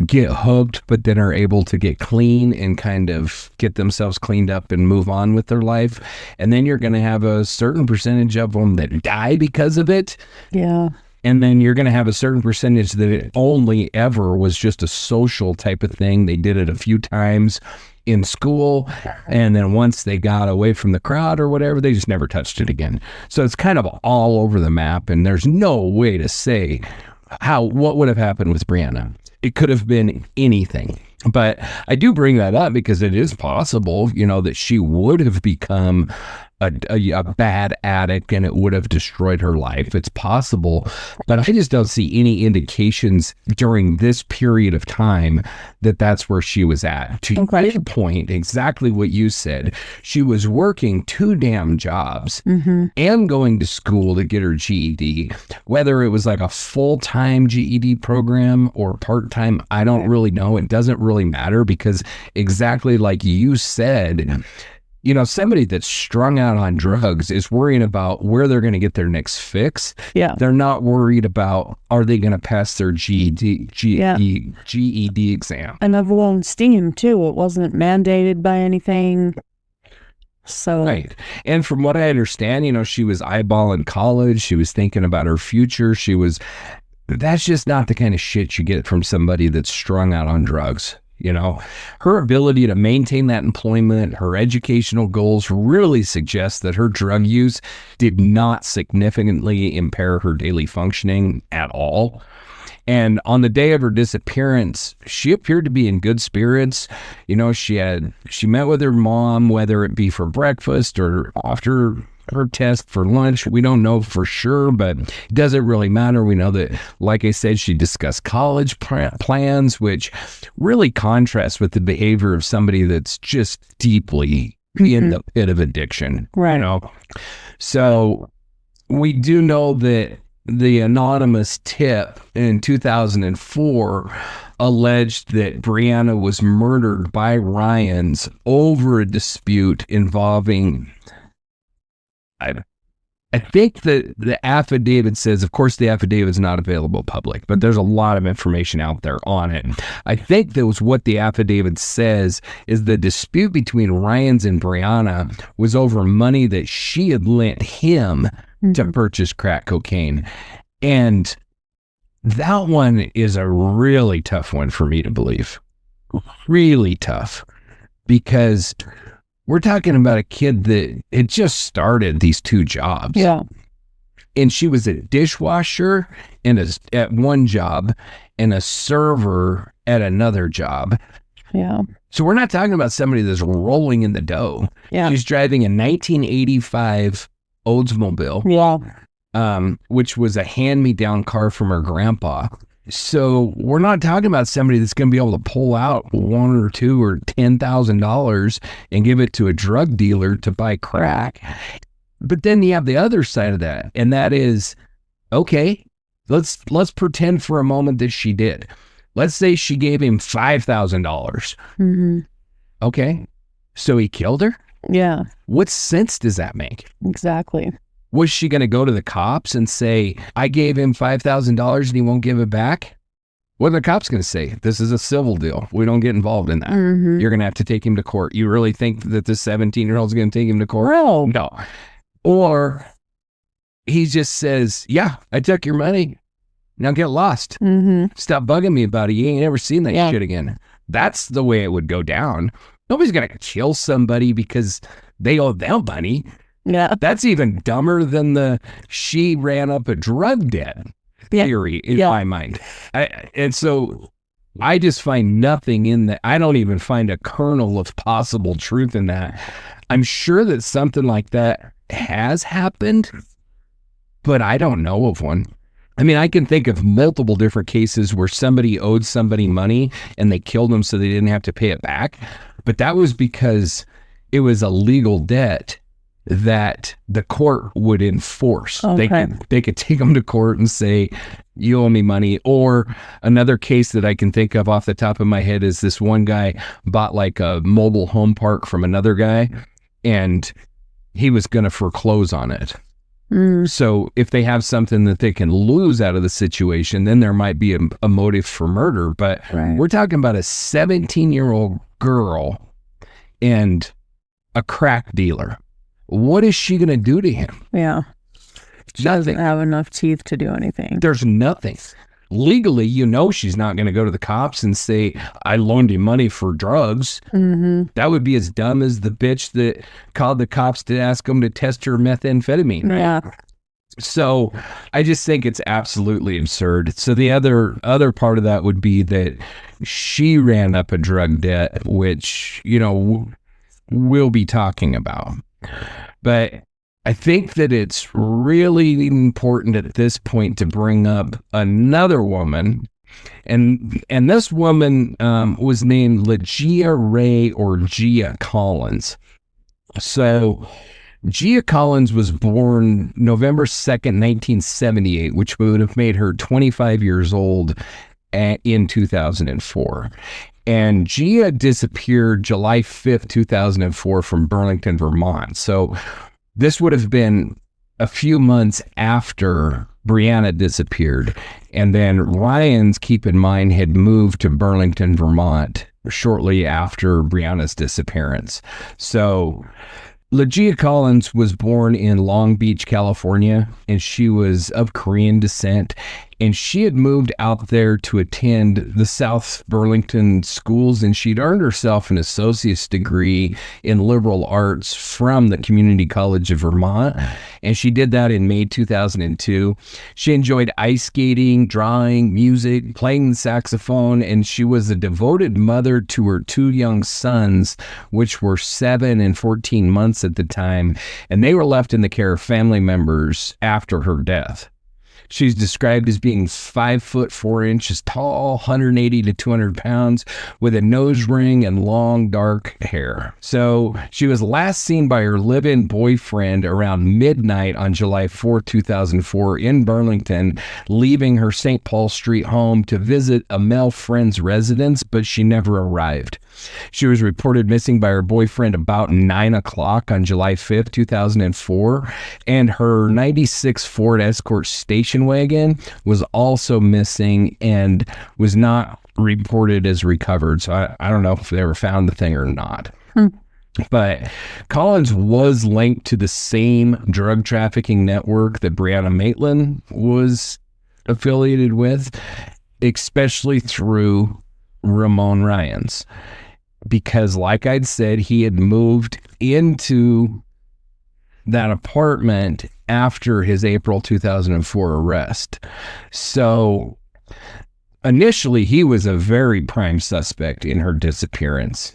get hooked, but then are able to get clean and kind of get themselves cleaned up and move on with their life. And then you're going to have a certain percentage of them that die because of it. Yeah. And then you're going to have a certain percentage that it only ever was just a social type of thing. They did it a few times in school, and then once they got away from the crowd or whatever, they just never touched it again. So it's kind of all over the map, and there's no way to say what would have happened with Brianna. It could have been anything. But I do bring that up because it is possible, that she would have become a bad addict and it would have destroyed her life. It's possible, but I just don't see any indications during this period of time that that's where she was at. To your point, exactly what you said, she was working 2 damn jobs and going to school to get her GED, whether it was like a full-time GED program or part-time, I don't really know. It doesn't really matter because exactly like you said, somebody that's strung out on drugs is worrying about where they're going to get their next fix. Yeah. They're not worried about, are they going to pass their GED exam? And of own steam, too. It wasn't mandated by anything. So. Right. And from what I understand, she was eyeballing college. She was thinking about her future. That's just not the kind of shit you get from somebody that's strung out on drugs. Her ability to maintain that employment, her educational goals really suggest that her drug use did not significantly impair her daily functioning at all. And on the day of her disappearance, she appeared to be in good spirits. She met with her mom, whether it be for breakfast or after her test for lunch. We don't know for sure, but it doesn't really matter. We know that, like I said, she discussed college plans, which really contrasts with the behavior of somebody that's just deeply in the pit of addiction. Right. So we do know that the anonymous tip in 2004 alleged that Brianna was murdered by Ryans over a dispute involving, I think that the affidavit says, of course, the affidavit is not available public, but there's a lot of information out there on it. I think that was what the affidavit says is the dispute between Ryans and Brianna was over money that she had lent him to purchase crack cocaine. And that one is a really tough one for me to believe. Really tough. Because we're talking about a kid that had just started these 2 jobs. Yeah. And she was a dishwasher at one job and a server at another job. Yeah. So we're not talking about somebody that's rolling in the dough. Yeah. She's driving a 1985 Oldsmobile. Yeah. Which was a hand-me-down car from her grandpa. So we're not talking about somebody that's going to be able to pull out $1 or $2 or $10,000 and give it to a drug dealer to buy crack. But then you have the other side of that, and that is, okay, let's pretend for a moment that she did. Let's say she gave him $5,000. Okay, so he killed her? Yeah. What sense does that make? Exactly. Was she going to go to the cops and say, I gave him $5,000 and he won't give it back? What are the cops going to say? This is a civil deal. We don't get involved in that. You're going to have to take him to court. You really think that this 17-year-old is going to take him to court? No. Or he just says, yeah, I took your money. Now get lost. Stop bugging me about it. You ain't ever seen that shit again. That's the way it would go down. Nobody's going to kill somebody because they owe them money. Yeah. That's even dumber than she ran up a drug debt. theory in my mind. And so I just find nothing in that. I don't even find a kernel of possible truth in that. I'm sure that something like that has happened, but I don't know of one. I mean, I can think of multiple different cases where somebody owed somebody money and they killed them so they didn't have to pay it back. But that was because it was a legal debt that the court would enforce. Okay. They could take them to court and say, you owe me money. Or another case that I can think of off the top of my head is this one guy bought like a mobile home park from another guy, and he was going to foreclose on it. So if they have something that they can lose out of the situation, then there might be a motive for murder. But we're talking about a 17-year-old girl and a crack dealer. What is she going to do to him? Yeah. She Nothing. doesn't have enough teeth to do anything. There's nothing. Legally, she's not going to go to the cops and say, I loaned you money for drugs. That would be as dumb as the bitch that called the cops to ask them to test her methamphetamine. Yeah. So I just think it's absolutely absurd. So the other part of that would be that she ran up a drug debt, which, we'll be talking about. But I think that it's really important at this point to bring up another woman. And this woman was named LaGia Ray or Gia Collins. So Gia Collins was born November 2nd, 1978, which would have made her 25 years old in 2004. And Gia disappeared July 5th, 2004 from Burlington, Vermont. So this would have been a few months after Brianna disappeared. And then Ryans, keep in mind, had moved to Burlington, Vermont shortly after Brianna's disappearance. So LaGia Collins was born in Long Beach, California, and she was of Korean descent. And she had moved out there to attend the South Burlington schools, and she'd earned herself an associate's degree in liberal arts from the Community College of Vermont. And she did that in May 2002. She enjoyed ice skating, drawing, music, playing the saxophone, and she was a devoted mother to her two young sons, which were 7 and 14 months at the time. And they were left in the care of family members after her death. She's described as being 5 foot 4 inches tall, 180 to 200 pounds, with a nose ring and long dark hair. So she was last seen by her live-in boyfriend around midnight on July 4, 2004 in Burlington, leaving her St. Paul Street home to visit a male friend's residence, but she never arrived. She was reported missing by her boyfriend about 9 o'clock on July 5th, 2004, and her 96 Ford Escort station wagon was also missing and was not reported as recovered. So I don't know if they ever found the thing or not. But Collins was linked to the same drug trafficking network that Brianna Maitland was affiliated with, especially through Ramon Ryans. Because like I'd said, he had moved into that apartment after his April 2004 arrest. So initially, he was a very prime suspect in her disappearance.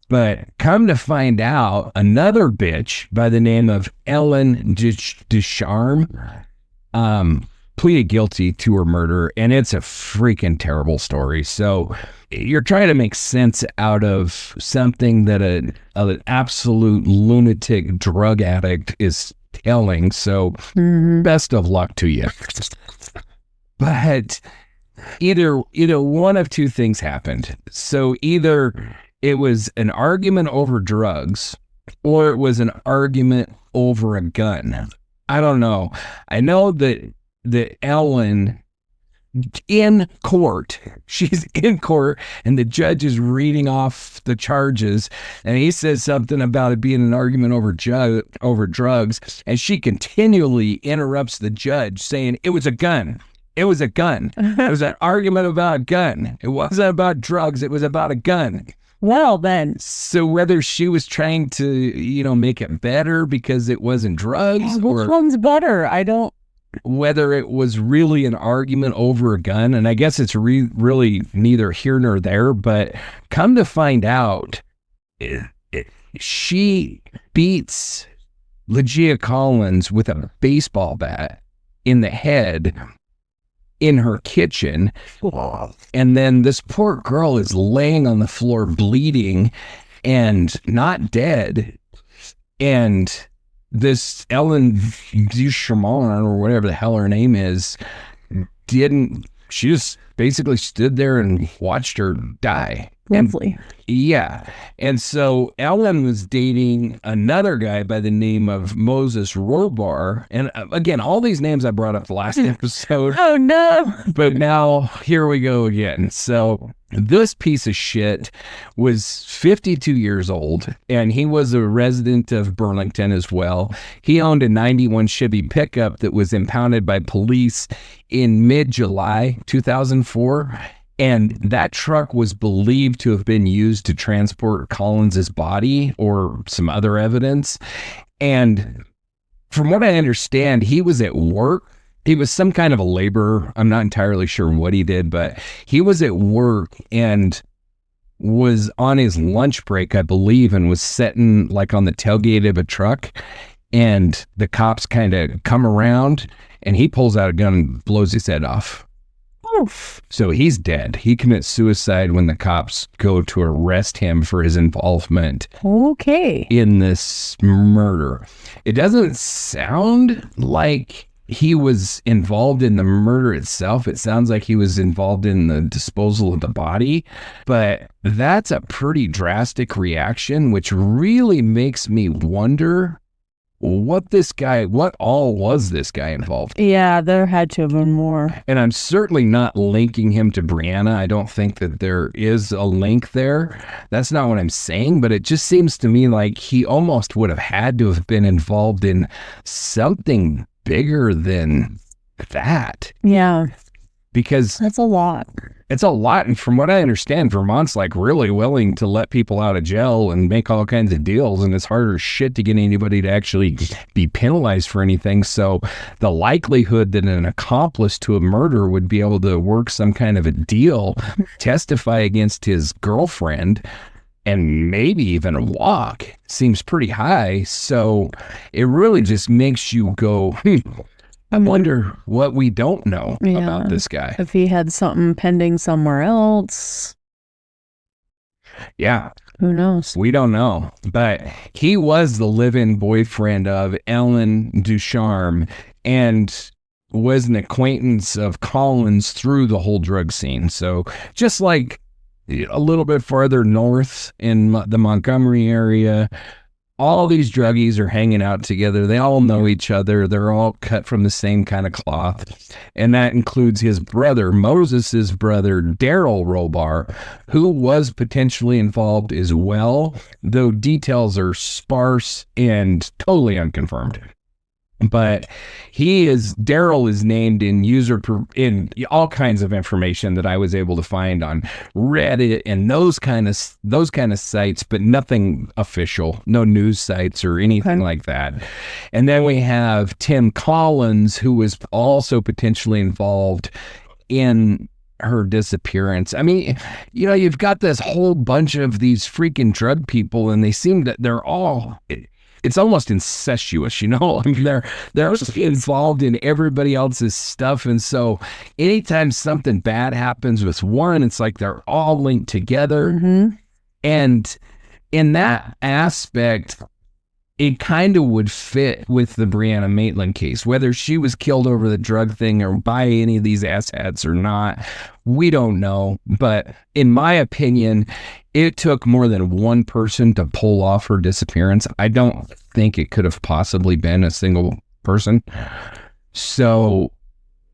But come to find out, another bitch by the name of Ellen Ducharme pleaded guilty to her murder, and it's a freaking terrible story. So you're trying to make sense out of something that an absolute lunatic drug addict is telling. So best of luck to you. But either one of two things happened. So either it was an argument over drugs, or it was an argument over a gun. I don't know. I know that Ellen in court, she's in court, and the judge is reading off the charges, and he says something about it being an argument over drugs, and she continually interrupts the judge, saying it was a gun. It was a gun. It was an argument about a gun. It wasn't about drugs. It was about a gun. Well, then. So whether she was trying to, make it better because it wasn't drugs, Which one's better? I don't. whether it was really an argument over a gun, and I guess it's really neither here nor there, but come to find out, she beats Legia Collins with a baseball bat in the head in her kitchen. And then this poor girl is laying on the floor bleeding and not dead. And this Ellen Duchamon, or whatever the hell her name is, she just basically stood there and watched her die. Lovely. Yeah. And so Ellen was dating another guy by the name of Moses Robar. And again, all these names I brought up the last episode. Oh, no. But now here we go again. So this piece of shit was 52 years old, and he was a resident of Burlington as well. He owned a 91 Chevy pickup that was impounded by police in mid-July 2004. And that truck was believed to have been used to transport Collins's body or some other evidence. And from what I understand, he was at work. He was some kind of a laborer. I'm not entirely sure what he did, but he was at work and was on his lunch break, I believe, and was sitting like on the tailgate of a truck. And the cops kind of come around and he pulls out a gun and blows his head off. Oof. So he's dead. He commits suicide when the cops go to arrest him for his involvement in this murder. It doesn't sound like he was involved in the murder itself. It sounds like he was involved in the disposal of the body, but that's a pretty drastic reaction, which really makes me wonder what all was this guy involved in? Yeah, there had to have been more. And I'm certainly not linking him to Brianna. I don't think that there is a link there. That's not what I'm saying, but it just seems to me like he almost would have had to have been involved in something bigger than that. Yeah. Because that's a lot. It's a lot. And from what I understand, Vermont's like really willing to let people out of jail and make all kinds of deals. And it's harder as shit to get anybody to actually be penalized for anything. So the likelihood that an accomplice to a murder would be able to work some kind of a deal, testify against his girlfriend, and maybe even walk seems pretty high. So it really just makes you go, I wonder what we don't know about this guy. If he had something pending somewhere else. Yeah. Who knows? We don't know. But he was the live-in boyfriend of Ellen Ducharme and was an acquaintance of Collins through the whole drug scene. So just like a little bit farther north in the Montgomery area, all these druggies are hanging out together. They all know each other. They're all cut from the same kind of cloth. And that includes his brother, Moses's brother, Daryl Robar, who was potentially involved as well, though details are sparse and totally unconfirmed. But Daryl is named in all kinds of information that I was able to find on Reddit and those kind of sites, but nothing official, no news sites or anything like that. And then we have Tim Collins, who was also potentially involved in her disappearance. I mean, you've got this whole bunch of these freaking drug people, and they seem that they're all... It's almost incestuous, I mean, they're involved in everybody else's stuff. And so anytime something bad happens with one, it's like they're all linked together. Mm-hmm. And in that aspect, it kind of would fit with the Brianna Maitland case. Whether she was killed over the drug thing or by any of these asshats or not, we don't know. But in my opinion, it took more than one person to pull off her disappearance. I don't think it could have possibly been a single person. So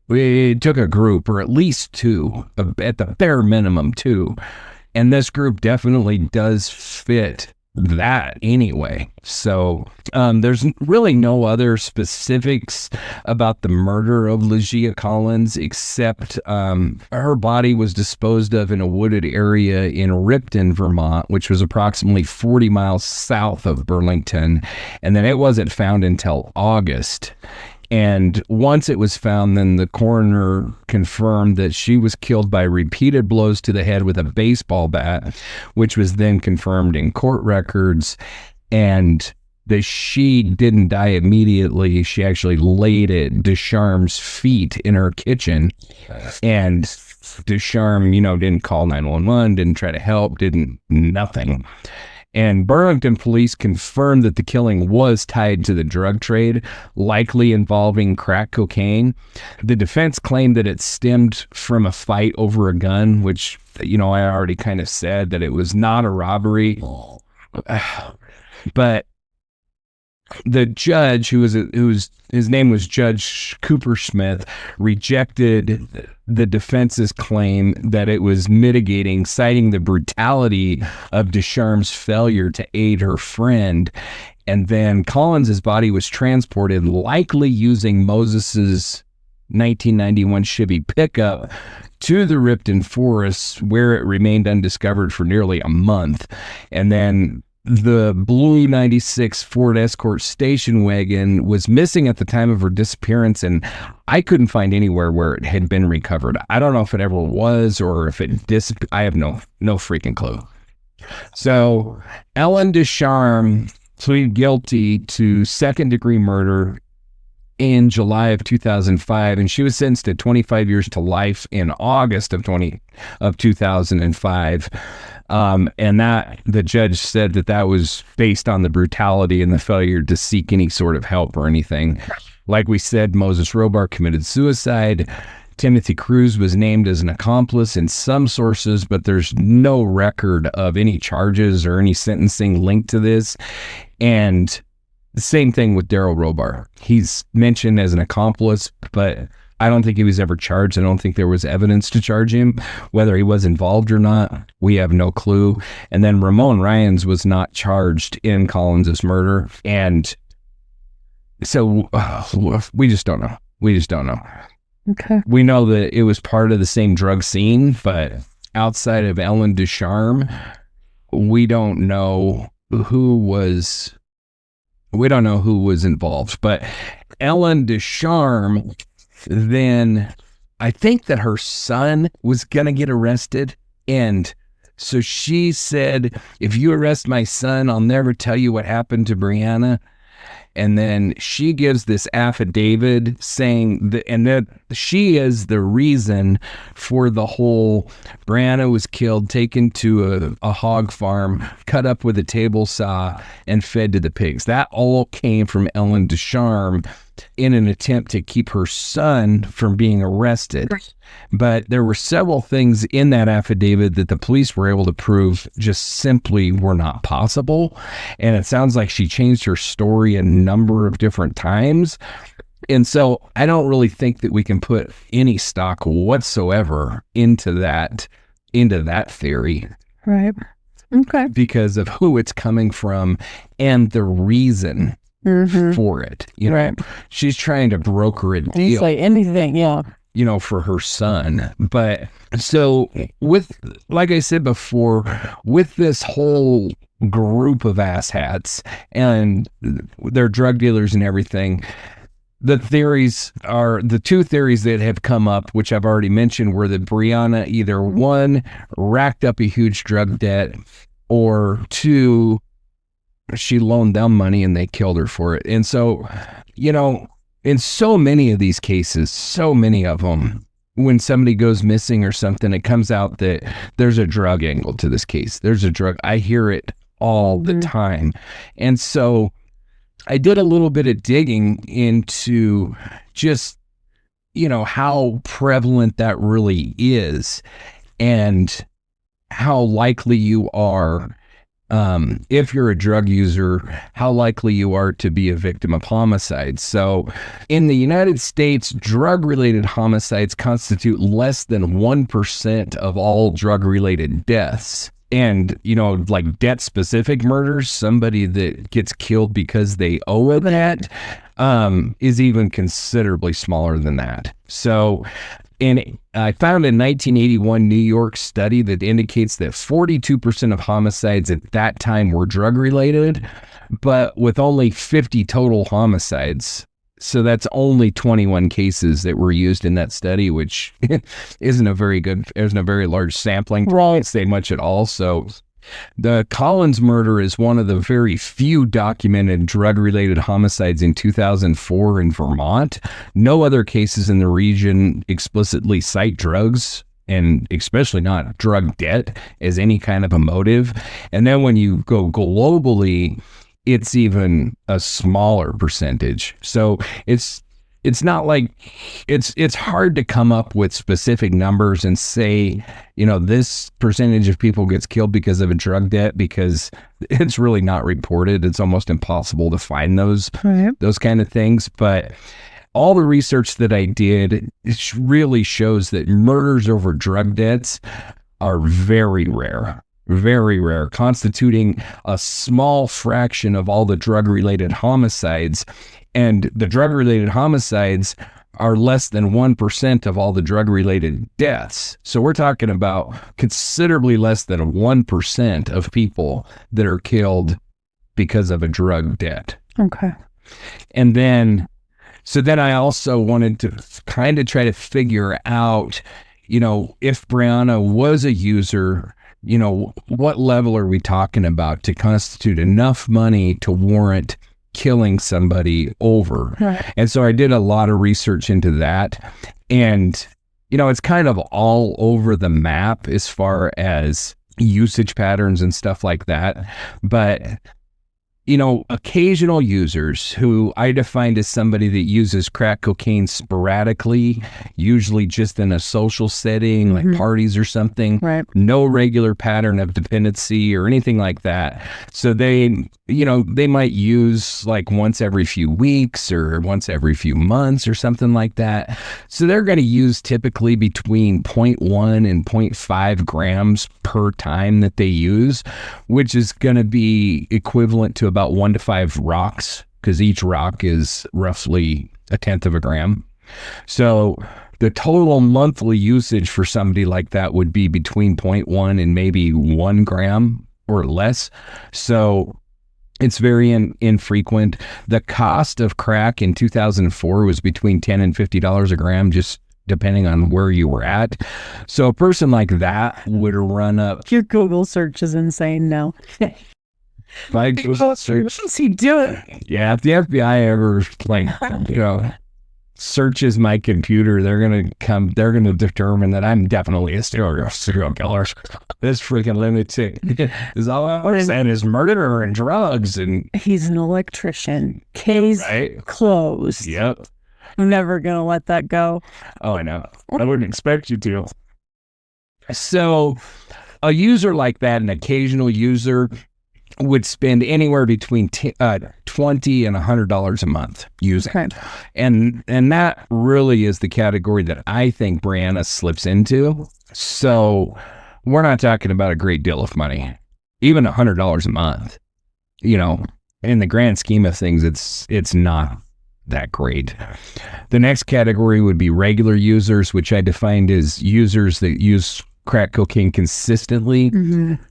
it took a group, or at least two, at the bare minimum two. And this group definitely does fit that anyway. So there's really no other specifics about the murder of Legia Collins, except her body was disposed of in a wooded area in Ripton, Vermont, which was approximately 40 miles south of Burlington. And then it wasn't found until August. And once it was found, then the coroner confirmed that she was killed by repeated blows to the head with a baseball bat, which was then confirmed in court records. And that she didn't die immediately. She actually laid at Ducharme's feet in her kitchen. And Ducharme, didn't call 911, didn't try to help, nothing. And Burlington police confirmed that the killing was tied to the drug trade, likely involving crack cocaine. The defense claimed that it stemmed from a fight over a gun, which, I already kind of said that it was not a robbery. But the judge, his name was Judge Cooper Smith, rejected the defense's claim that it was mitigating, citing the brutality of Ducharme's failure to aid her friend. And then Collins's body was transported, likely using Moses's 1991 Chevy pickup, to the Ripton Forest, where it remained undiscovered for nearly a month. And then the blue 96 Ford Escort station wagon was missing at the time of her disappearance, and I couldn't find anywhere where it had been recovered. I don't know if it ever was or if it I have no freaking clue. So Ellen Ducharme pleaded guilty to second-degree murder in July of 2005, and she was sentenced to 25 years to life in August of 2005. And that the judge said that was based on the brutality and the failure to seek any sort of help or anything. Like we said, Moses Robar committed suicide. Timothy Cruz was named as an accomplice in some sources, but there's no record of any charges or any sentencing linked to this. And the same thing with Daryl Robar. He's mentioned as an accomplice, but I don't think he was ever charged. I don't think there was evidence to charge him. Whether he was involved or not, we have no clue. And then Ramon Ryans was not charged in Collins's murder. And so we just don't know. Okay. We know that it was part of the same drug scene, but outside of Ellen Ducharme, we don't know who was involved. But Ellen Ducharme, then I think that her son was going to get arrested. And so she said, if you arrest my son, I'll never tell you what happened to Brianna. And then she gives this affidavit saying that she is the reason for the whole Brianna was killed, taken to a hog farm, cut up with a table saw, and fed to the pigs. That all came from Ellen Ducharme in an attempt to keep her son from being arrested. Right. But there were several things in that affidavit that the police were able to prove just simply were not possible. And it sounds like she changed her story a number of different times. And so I don't really think that we can put any stock whatsoever into that theory. Right. Okay. Because of who it's coming from and the reason for it. Right. She's trying to broker a deal. Say anything, yeah. For her son. But so like I said before, with this whole group of asshats and their drug dealers and everything, the two theories that have come up, which I've already mentioned, were that Brianna either one, racked up a huge drug debt, or two, she loaned them money and they killed her for it. And so, in so many of these cases, so many of them, when somebody goes missing or something, it comes out that there's a drug angle to this case. There's a drug. I hear it all the time. And so I did a little bit of digging into just, how prevalent that really is and how likely you are, if you're a drug user, how likely you are to be a victim of homicide. So in the United States, drug-related homicides constitute less than 1% of all drug-related deaths. And, like debt-specific murders, somebody that gets killed because they owe a debt, is even considerably smaller than that. So, and I found a 1981 New York study that indicates that 42% of homicides at that time were drug-related, but with only 50 total homicides. So that's only 21 cases that were used in that study, which isn't a very large sampling to say much at all. So the Collins murder is one of the very few documented drug-related homicides in 2004 in Vermont. No other cases in the region explicitly cite drugs, and especially not drug debt, as any kind of a motive. And then when you go globally, it's even a smaller percentage. So it's not like it's hard to come up with specific numbers and say, this percentage of people gets killed because of a drug debt, because it's really not reported. It's almost impossible to find those kind of things. But all the research that I did, it really shows that murders over drug debts are very rare, constituting a small fraction of all the drug-related homicides. And the drug-related homicides are less than 1% of all the drug-related deaths. So we're talking about considerably less than 1% of people that are killed because of a drug debt. Okay. And then I also wanted to kind of try to figure out, if Brianna was a user, what level are we talking about to constitute enough money to warrant killing somebody over? Right. And so I did a lot of research into that, and it's kind of all over the map as far as usage patterns and stuff like that. But occasional users, who I defined as somebody that uses crack cocaine sporadically, usually just in a social setting, like parties or something, no regular pattern of dependency or anything like that. So they might use like once every few weeks or once every few months or something like that. So they're going to use typically between 0.1 and 0.5 grams per time that they use, which is going to be equivalent to about 1 to 5 rocks, because each rock is roughly 1/10 of a gram. So the total monthly usage for somebody like that would be between 0.1 and maybe 1 gram or less. So it's very infrequent. The cost of crack in 2004 was between $10 and $50 a gram, just depending on where you were at. So a person like that would run up. Your Google search is insane now. My Google search. What's he doing? Yeah, if the FBI ever searches my computer, they're gonna determine that I'm definitely a serial killer. This freaking lunatic is all I said is murder and drugs, and he's an electrician. Case closed. Yep. I'm never gonna let that go. Oh, I know. I wouldn't expect you to. So a user like that, an occasional user, would spend anywhere between $20 and $100 a month using. Okay. And that really is the category that I think Brianna slips into. So we're not talking about a great deal of money. Even $100 a month, in the grand scheme of things, it's not that great. The next category would be regular users, which I defined as users that use crack cocaine consistently,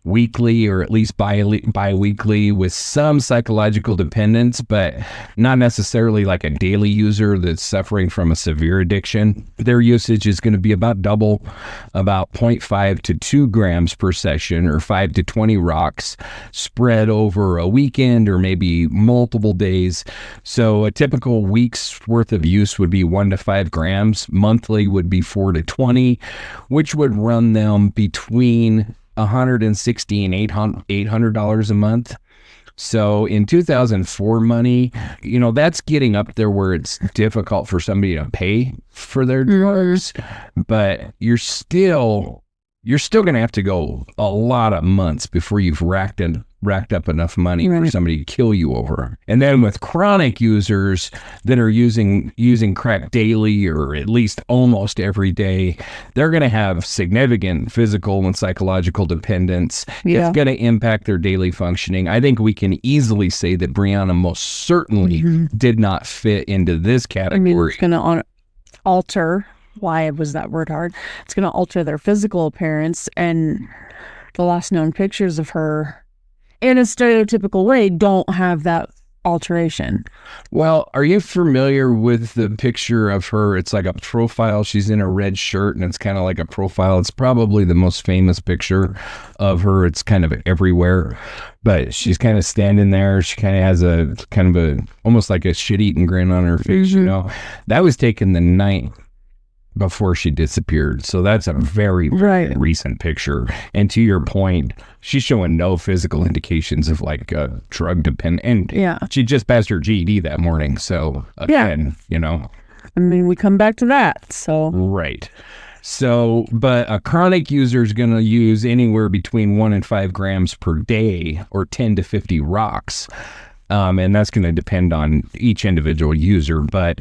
weekly, or at least bi-weekly, with some psychological dependence, but not necessarily like a daily user that's suffering from a severe addiction. Their usage is going to be about double, about 0.5 to 2 grams per session, or 5 to 20 rocks spread over a weekend or maybe multiple days. So a typical week's worth of use would be 1 to 5 grams. Monthly would be 4 to 20, which would run them between $160 and $800 a month. So in 2004 money, that's getting up there where it's difficult for somebody to pay for their drugs, but you're still going to have to go a lot of months before you've racked up enough money for somebody to kill you over. And then with chronic users that are using crack daily, or at least almost every day, they're going to have significant physical and psychological dependence. Yeah. It's going to impact their daily functioning. I think we can easily say that Brianna most certainly did not fit into this category. It's going to alter. Why was that word hard? It's going to alter their physical appearance, and the last known pictures of her in a stereotypical way don't have that alteration. Well, are you familiar with the picture of her? It's like a profile. She's in a red shirt, and it's kind of like a profile. It's probably the most famous picture of her. It's kind of everywhere, but she's kind of standing there. She kind of has a kind of a almost like a shit-eating grin on her face. You know, that was taken the night before she disappeared. So that's a very recent picture. And to your point, she's showing no physical indications of like drug dependent. And she just passed her GED that morning. So again, you know, I mean, we come back to that. So right. So, but a chronic user is going to use anywhere between 1 and 5 grams per day, or 10 to 50 rocks. And that's going to depend on each individual user, but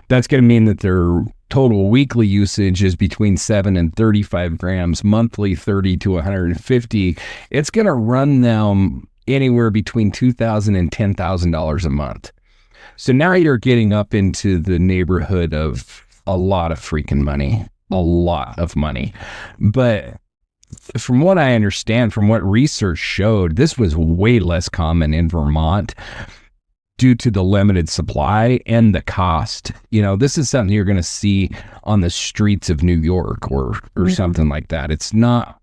that's going to mean that their total weekly usage is between 7 and 35 grams, monthly 30 to 150. It's going to run them anywhere between $2,000 and $10,000 a month. So now you're getting up into the neighborhood of a lot of freaking money, a lot of money. But from what I understand, from what research showed, this was way less common in Vermont due to the limited supply and the cost. You know, this is something you're going to see on the streets of New York or something like that. It's not.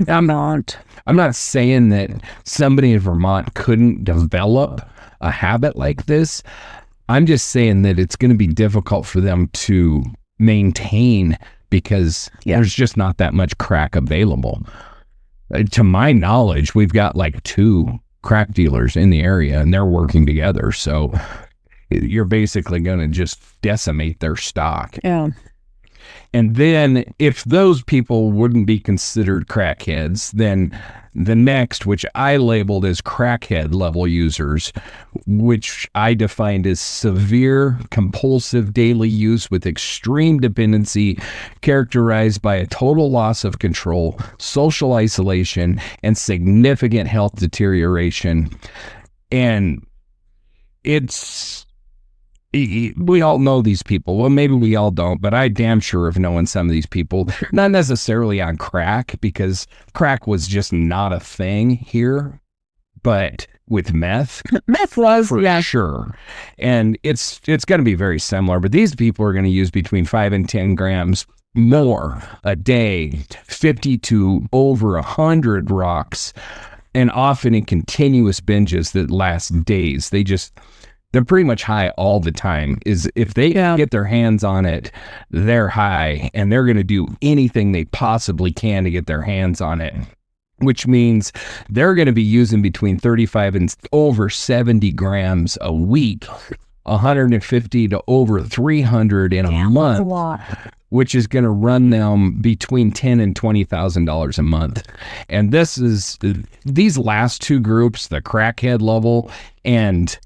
I'm not saying that somebody in Vermont couldn't develop a habit like this. I'm just saying that it's going to be difficult for them to maintain because there's just not that much crack available. To my knowledge, we've got like 2 crack dealers in the area, and they're working together. So you're basically going to just decimate their stock. Yeah. And then if those people wouldn't be considered crackheads, then the next, which I labeled as crackhead level users, which I defined as severe compulsive daily use with extreme dependency characterized by a total loss of control, social isolation, and significant health deterioration. And we all know these people. Well, maybe we all don't, but I damn sure have known some of these people, not necessarily on crack, because crack was just not a thing here, but with meth. Meth was, for sure. And it's going to be very similar, but these people are going to use between 5 and 10 grams more a day, 50 to over 100 rocks, and often in continuous binges that last days. They're pretty much high all the time. Is if they get their hands on it, they're high, and they're going to do anything they possibly can to get their hands on it, which means they're going to be using between 35 and over 70 grams a week, 150 to over 300 in a month, a lot. Which is going to run them between $10,000 and $20,000 a month. And these last 2 groups, the crackhead level and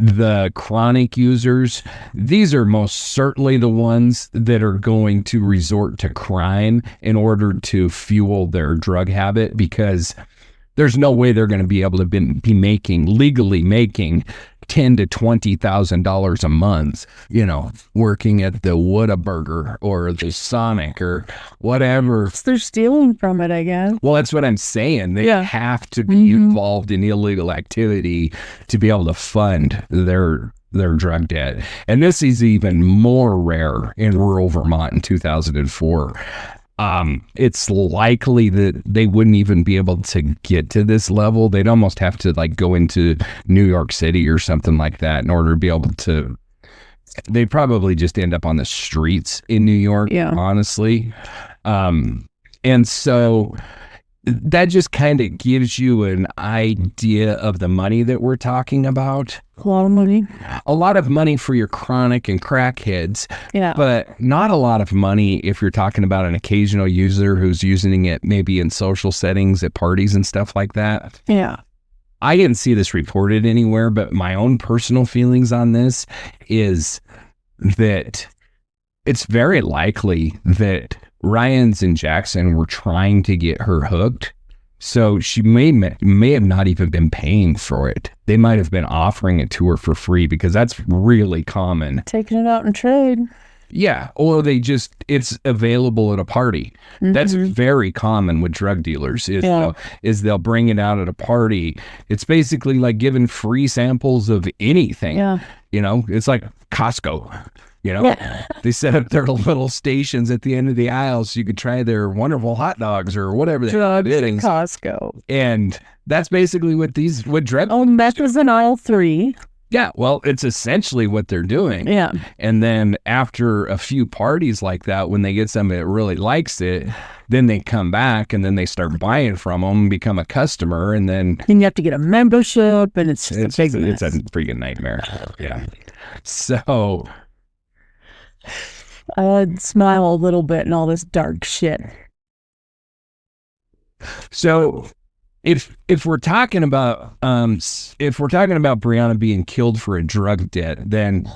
the chronic users, these are most certainly the ones that are going to resort to crime in order to fuel their drug habit, because there's no way they're going to be able to be legally making $10,000 to $20,000 a month, you know, working at the Whataburger or the Sonic or whatever. They're stealing from it, I guess. Well, that's what I'm saying. They have to be involved in illegal activity to be able to fund their drug debt. And this is even more rare in rural Vermont in 2004. It's likely that they wouldn't even be able to get to this level. They'd almost have to like go into New York City or something like that in order to be able to. They'd probably just end up on the streets in New York, honestly. And so that just kind of gives you an idea of the money that we're talking about. A lot of money. A lot of money for your chronic and crackheads. Yeah. But not a lot of money if you're talking about an occasional user who's using it maybe in social settings at parties and stuff like that. Yeah. I didn't see this reported anywhere, but my own personal feelings on this is that it's very likely that Ryans and Jackson were trying to get her hooked. So she may have not even been paying for it. They might have been offering it to her for free, because that's really common. Taking it out in trade. Yeah, or it's available at a party. That's very common with drug dealers is they'll bring it out at a party. It's basically like giving free samples of anything. Yeah. It's like Costco. They set up their little stations at the end of the aisle so you could try their wonderful hot dogs or whatever. Drugs at Costco. And that's basically what drug. Oh, meth is in aisle 3. Yeah, well, it's essentially what they're doing. Yeah. And then after a few parties like that, when they get somebody that really likes it, then they come back and then they start buying from them, become a customer, and then you have to get a membership, and it's just a big mess. It's a freaking nightmare. Yeah. So I'd smile a little bit and all this dark shit. So if we're talking about Brianna being killed for a drug debt, then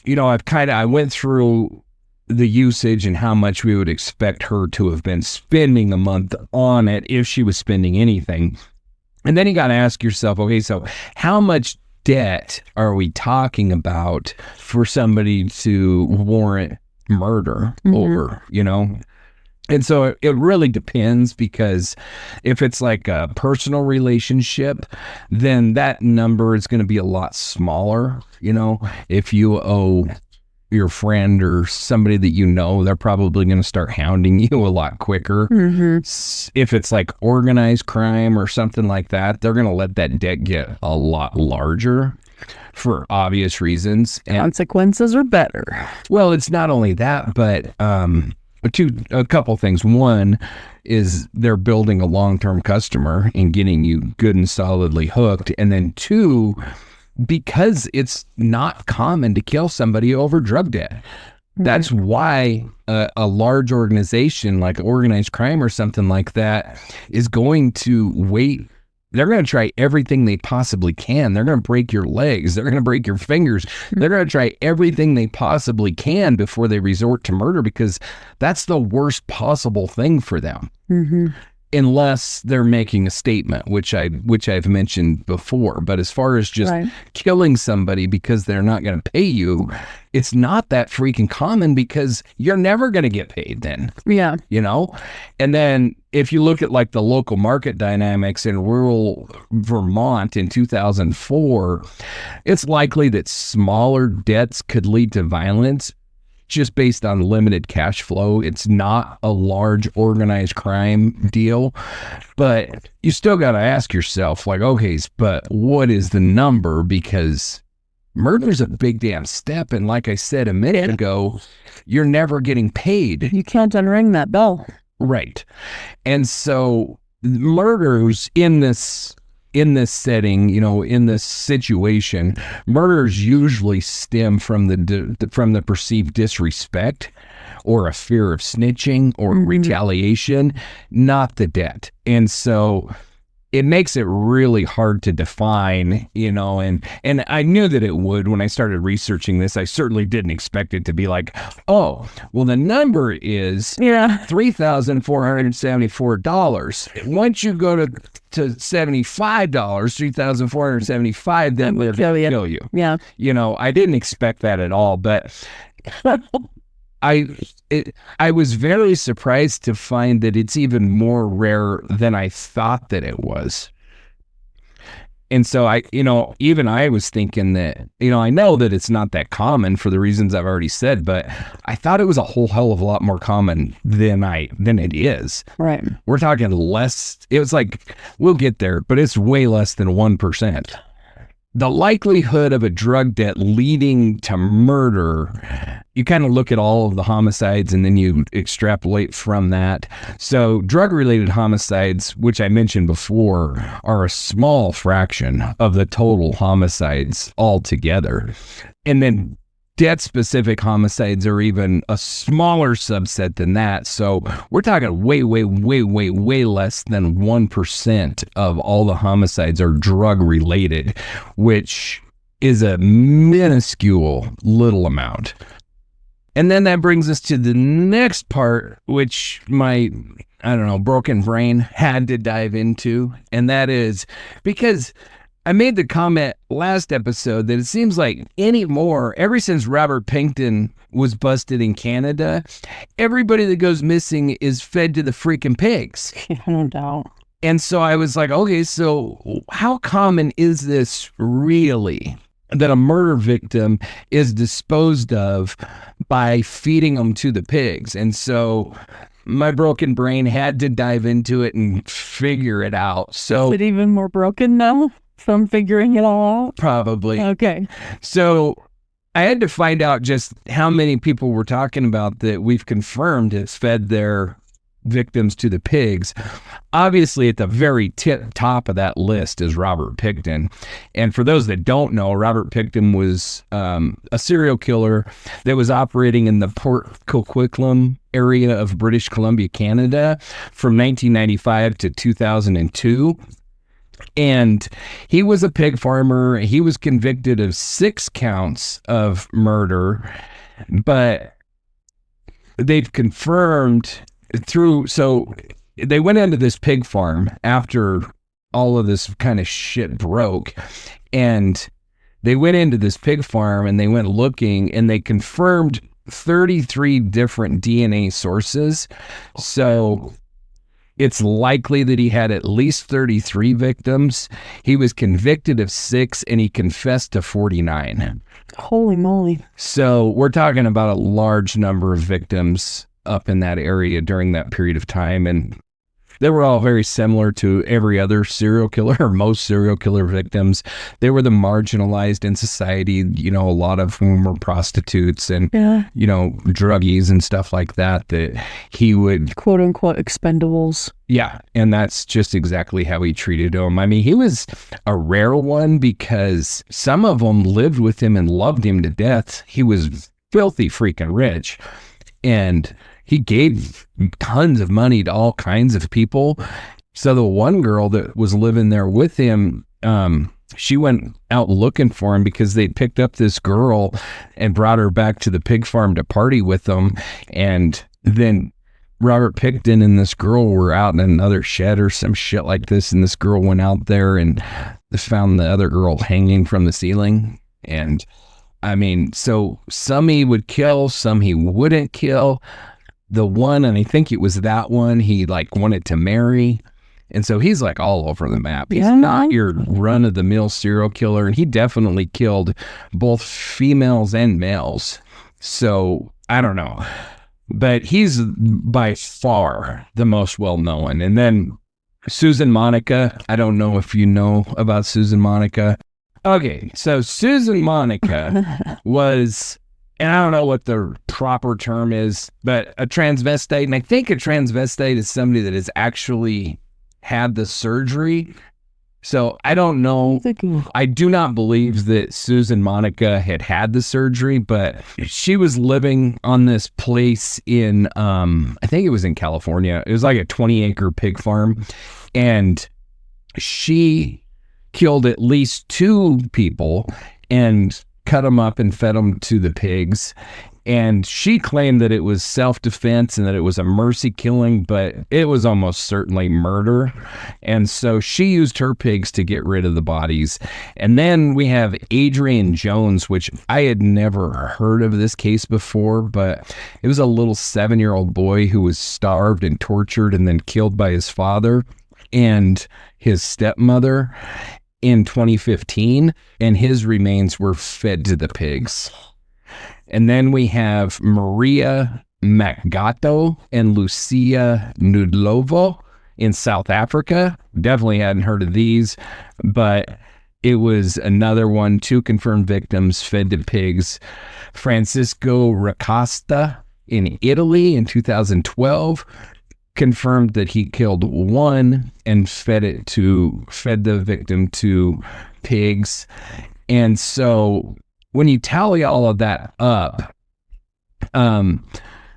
I went through the usage and how much we would expect her to have been spending a month on it if she was spending anything. And then you got to ask yourself, okay, so how much debt are we talking about for somebody to warrant murder over, And so it really depends, because if it's like a personal relationship, then that number is going to be a lot smaller. If you owe your friend or somebody that they're probably going to start hounding you a lot quicker. If it's like organized crime or something like that, they're going to let that debt get a lot larger for obvious reasons. And consequences are better. Well, it's not only that, but a couple things. One is they're building a long-term customer and getting you good and solidly hooked. And then two, because it's not common to kill somebody over drug debt. That's why a large organization like organized crime or something like that is going to wait. They're going to try everything they possibly can. They're going to break your legs. They're going to break your fingers. They're going to try everything they possibly can before they resort to murder, because that's the worst possible thing for them. Unless they're making a statement, which I've mentioned before. But as far as just killing somebody because they're not going to pay you, it's not that freaking common, because you're never going to get paid then. Yeah. And then if you look at like the local market dynamics in rural Vermont in 2004, it's likely that smaller debts could lead to violence just based on limited cash flow. It's not a large organized crime deal, but you still got to ask yourself, like, okay, but what is the number? Because murder's a big damn step. And like I said a minute ago, you're never getting paid. You can't unring that bell. Right. And so murders in this setting, in this situation, murders usually stem from the perceived disrespect or a fear of snitching or retaliation, not the debt. And so it makes it really hard to define, and I knew that it would when I started researching this. I certainly didn't expect it to be like, oh, well, the number is $3,474. Once you go to $75, $3,475, then they'll kill you. Yeah. I didn't expect that at all, but I was very surprised to find that it's even more rare than I thought that it was. And so I was thinking that, I know that it's not that common for the reasons I've already said, but I thought it was a whole hell of a lot more common than it is. Right. We're talking less. It was like, we'll get there, but it's way less than 1%. The likelihood of a drug debt leading to murder, you kind of look at all of the homicides and then you extrapolate from that. So drug-related homicides, which I mentioned before, are a small fraction of the total homicides altogether. And then debt-specific homicides are even a smaller subset than that. So we're talking way, way, way, way, way less than 1% of all the homicides are drug-related, which is a minuscule little amount. And then that brings us to the next part, which my, broken brain had to dive into. And that is because I made the comment last episode that it seems like anymore, ever since Robert Pinkton was busted in Canada, everybody that goes missing is fed to the freaking pigs. Yeah, no doubt. And so I was like, okay, so how common is this really, that a murder victim is disposed of by feeding them to the pigs? And so my broken brain had to dive into it and figure it out. So is it even more broken now from figuring it all out? Probably. Okay. So I had to find out just how many people we're talking about that we've confirmed has fed their victims to the pigs. Obviously, at the very top of that list is Robert Pinkton. And for those that don't know, Robert Pinkton was a serial killer that was operating in the Port Coquitlam area of British Columbia, Canada, from 1995 to 2002. And he was a pig farmer. He was convicted of 6 counts of murder, but they've confirmed so they went into this pig farm after all of this kind of shit broke, and they went into this pig farm and they went looking, and they confirmed 33 different DNA sources. So it's likely that he had at least 33 victims. He was convicted of 6 and he confessed to 49. Holy moly. So we're talking about a large number of victims up in that area during that period of time. And they were all very similar to every other serial killer, or most serial killer victims. They were the marginalized in society, a lot of whom were prostitutes and, druggies and stuff like that he would... quote unquote expendables. Yeah. And that's just exactly how he treated them. I mean, he was a rare one because some of them lived with him and loved him to death. He was filthy freaking rich. And he gave tons of money to all kinds of people. So the one girl that was living there with him, she went out looking for him because they picked up this girl and brought her back to the pig farm to party with them. And then Robert Pinkton and this girl were out in another shed or some shit like this. And this girl went out there and found the other girl hanging from the ceiling. And I mean, so some he would kill, some he wouldn't kill. The one, and I think it was that one, he wanted to marry. And so he's all over the map. He's not your run-of-the-mill serial killer. And he definitely killed both females and males. So I don't know. But he's by far the most well-known. And then Susan Monica. I don't know if you know about Susan Monica. Okay, so Susan Monica was, and I don't know what the proper term is, but a transvestite. And I think a transvestite is somebody that has actually had the surgery. So I don't know. I do not believe that Susan Monica had the surgery, but she was living on this place in, I think it was in California. It was like a 20-acre pig farm. And she killed at least 2 people and cut them up and fed them to the pigs. And she claimed that it was self-defense and that it was a mercy killing, but it was almost certainly murder. And so she used her pigs to get rid of the bodies. And then we have Adrian Jones, which I had never heard of this case before, but it was a little 7-year-old boy who was starved and tortured and then killed by his father and his stepmother in 2015, and his remains were fed to the pigs. And then we have Maria Macgato and Lucia Nudlovo in South Africa. Definitely hadn't heard of these, but it was another one, 2 confirmed victims fed to pigs. Francisco Racasta in Italy in 2012 confirmed that he killed 1 and fed the victim to pigs. And so when you tally all of that up, the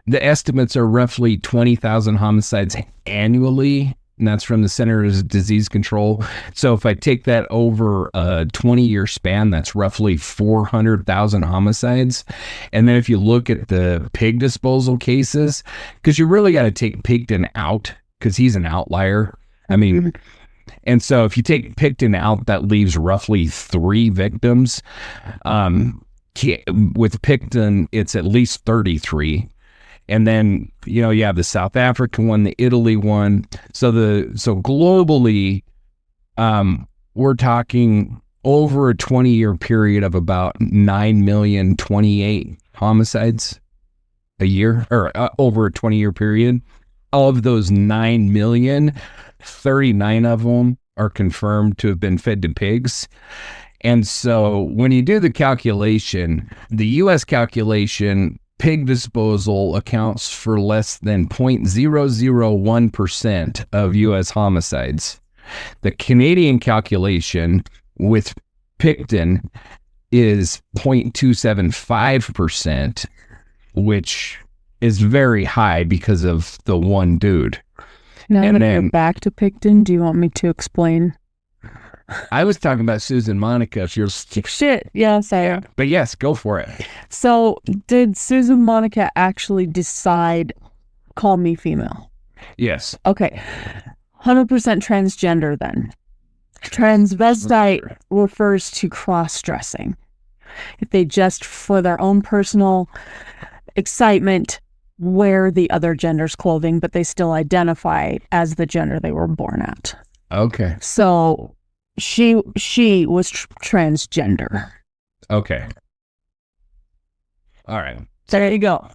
estimates are roughly 20,000 homicides annually, and that's from the Centers of Disease Control. So if I take that over a 20-year span, that's roughly 400,000 homicides. And then if you look at the pig disposal cases, because you really got to take Pinkton out because he's an outlier. I mean, And so if you take Picton out, that leaves roughly 3 victims. With Picton, it's at least 33. And then, you have the South African one, the Italy one. So globally, we're talking over a 20-year period of about 9,028,000 homicides a year, or over a 20-year period. Of those 9 million, 39 of them are confirmed to have been fed to pigs. And so when you do the calculation, the U.S. calculation, pig disposal accounts for less than 0.001% of U.S. homicides. The Canadian calculation with Picton is 0.275%, which is very high because of the one dude. Now that you're back to Picton, do you want me to explain? I was talking about Susan Monica. If you're shit, yes, I am. But yes, go for it. So, did Susan Monica actually decide, call me female? Yes. Okay. 100% transgender then. Transvestite refers to cross-dressing. If they just, for their own personal excitement, wear the other gender's clothing, but they still identify as the gender they were born at. Okay. So she was transgender. Okay. All right. There you go.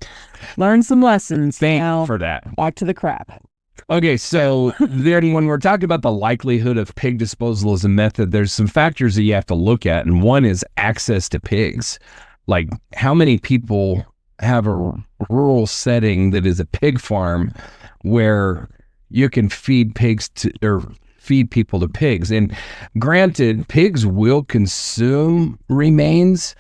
Learn some lessons. Thank you for that. Back to the crap. Okay, so then when we're talking about the likelihood of pig disposal as a method, there's some factors that you have to look at, and one is access to pigs. Like, how many people have a rural setting that is a pig farm where you can feed people to pigs? And granted, pigs will consume remains,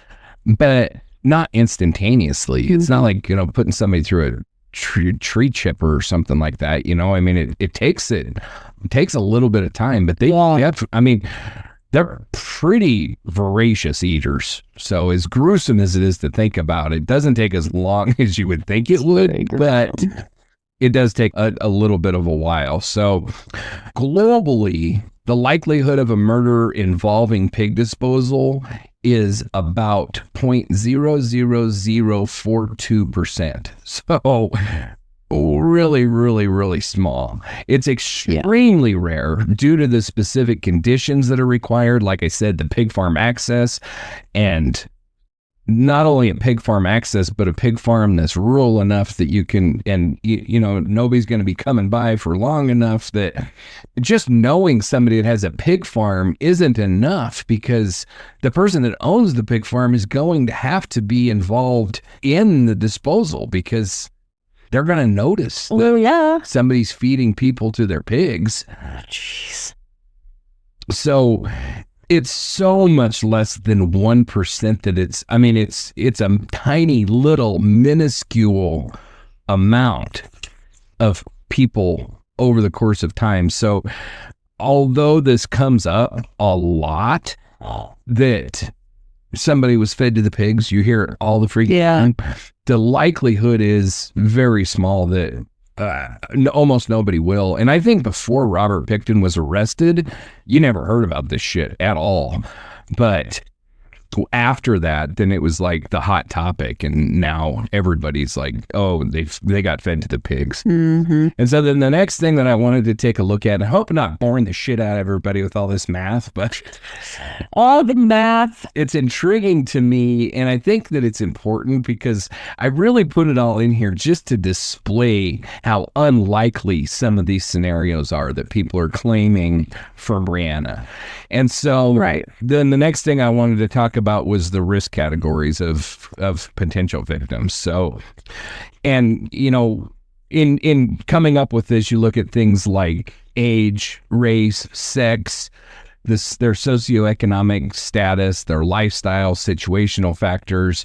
but not instantaneously. It's not like, putting somebody through a tree chipper or something like that. I mean, it takes a little bit of time, but they're pretty voracious eaters. So as gruesome as it is to think about, it doesn't take as long as you would think it would, but it does take a little bit of a while. So globally, the likelihood of a murder involving pig disposal is about 0.00042%. So really, really, really small. It's extremely rare due to the specific conditions that are required. Like I said, the pig farm access, and not only a pig farm access, but a pig farm that's rural enough that you can, and nobody's going to be coming by for long enough that just knowing somebody that has a pig farm isn't enough, because the person that owns the pig farm is going to have to be involved in the disposal, because they're going to notice that somebody's feeding people to their pigs. Jeez. So it's so much less than 1% that it's a tiny little minuscule amount of people over the course of time. So although this comes up a lot, that somebody was fed to the pigs, you hear it all the freaking time, the likelihood is very small that almost nobody will. And I think before Robert Picton was arrested, you never heard about this shit at all. But after that, then it was like the hot topic, and now everybody's like, oh, they got fed to the pigs. Mm-hmm. And so then the next thing that I wanted to take a look at, and I hope I'm not boring the shit out of everybody with all this math, but all the math, it's intriguing to me, and I think that it's important because I really put it all in here just to display how unlikely some of these scenarios are that people are claiming for Brianna. And so then the next thing I wanted to talk about was the risk categories of potential victims. So, and in coming up with this, you look at things like age, race, sex, their socioeconomic status, their lifestyle, situational factors,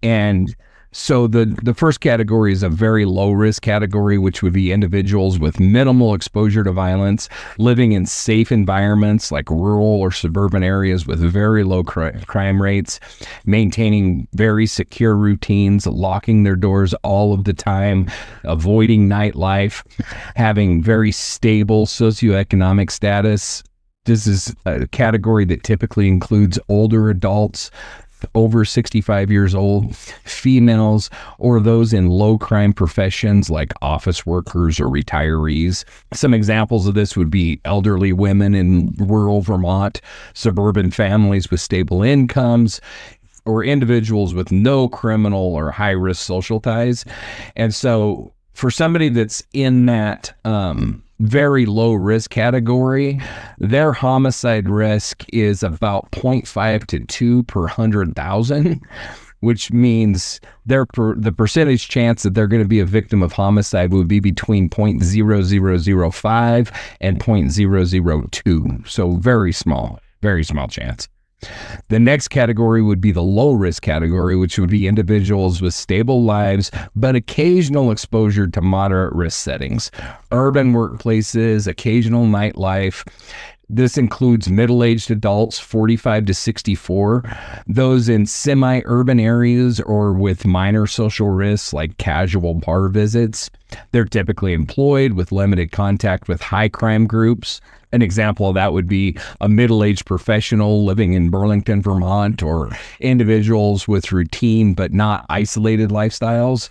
and So the first category is a very low risk category, which would be individuals with minimal exposure to violence, living in safe environments like rural or suburban areas with very low crime rates, maintaining very secure routines, locking their doors all of the time, avoiding nightlife, having very stable socioeconomic status. This is a category that typically includes older adults, over 65 years old, females, or those in low crime professions like office workers or retirees. Some examples of this would be elderly women in rural Vermont, suburban families with stable incomes, or individuals with no criminal or high-risk social ties. And so for somebody that's in that very low risk category, their homicide risk is about 0.5 to 2 per 100,000, which means the percentage chance that they're going to be a victim of homicide would be between 0.0005 and 0.002. So very small chance. The next category would be the low risk category, which would be individuals with stable lives, but occasional exposure to moderate risk settings, urban workplaces, occasional nightlife. This includes middle-aged adults, 45 to 64, those in semi-urban areas or with minor social risks like casual bar visits. They're typically employed with limited contact with high crime groups. An example of that would be a middle-aged professional living in Burlington, Vermont, or individuals with routine but not isolated lifestyles.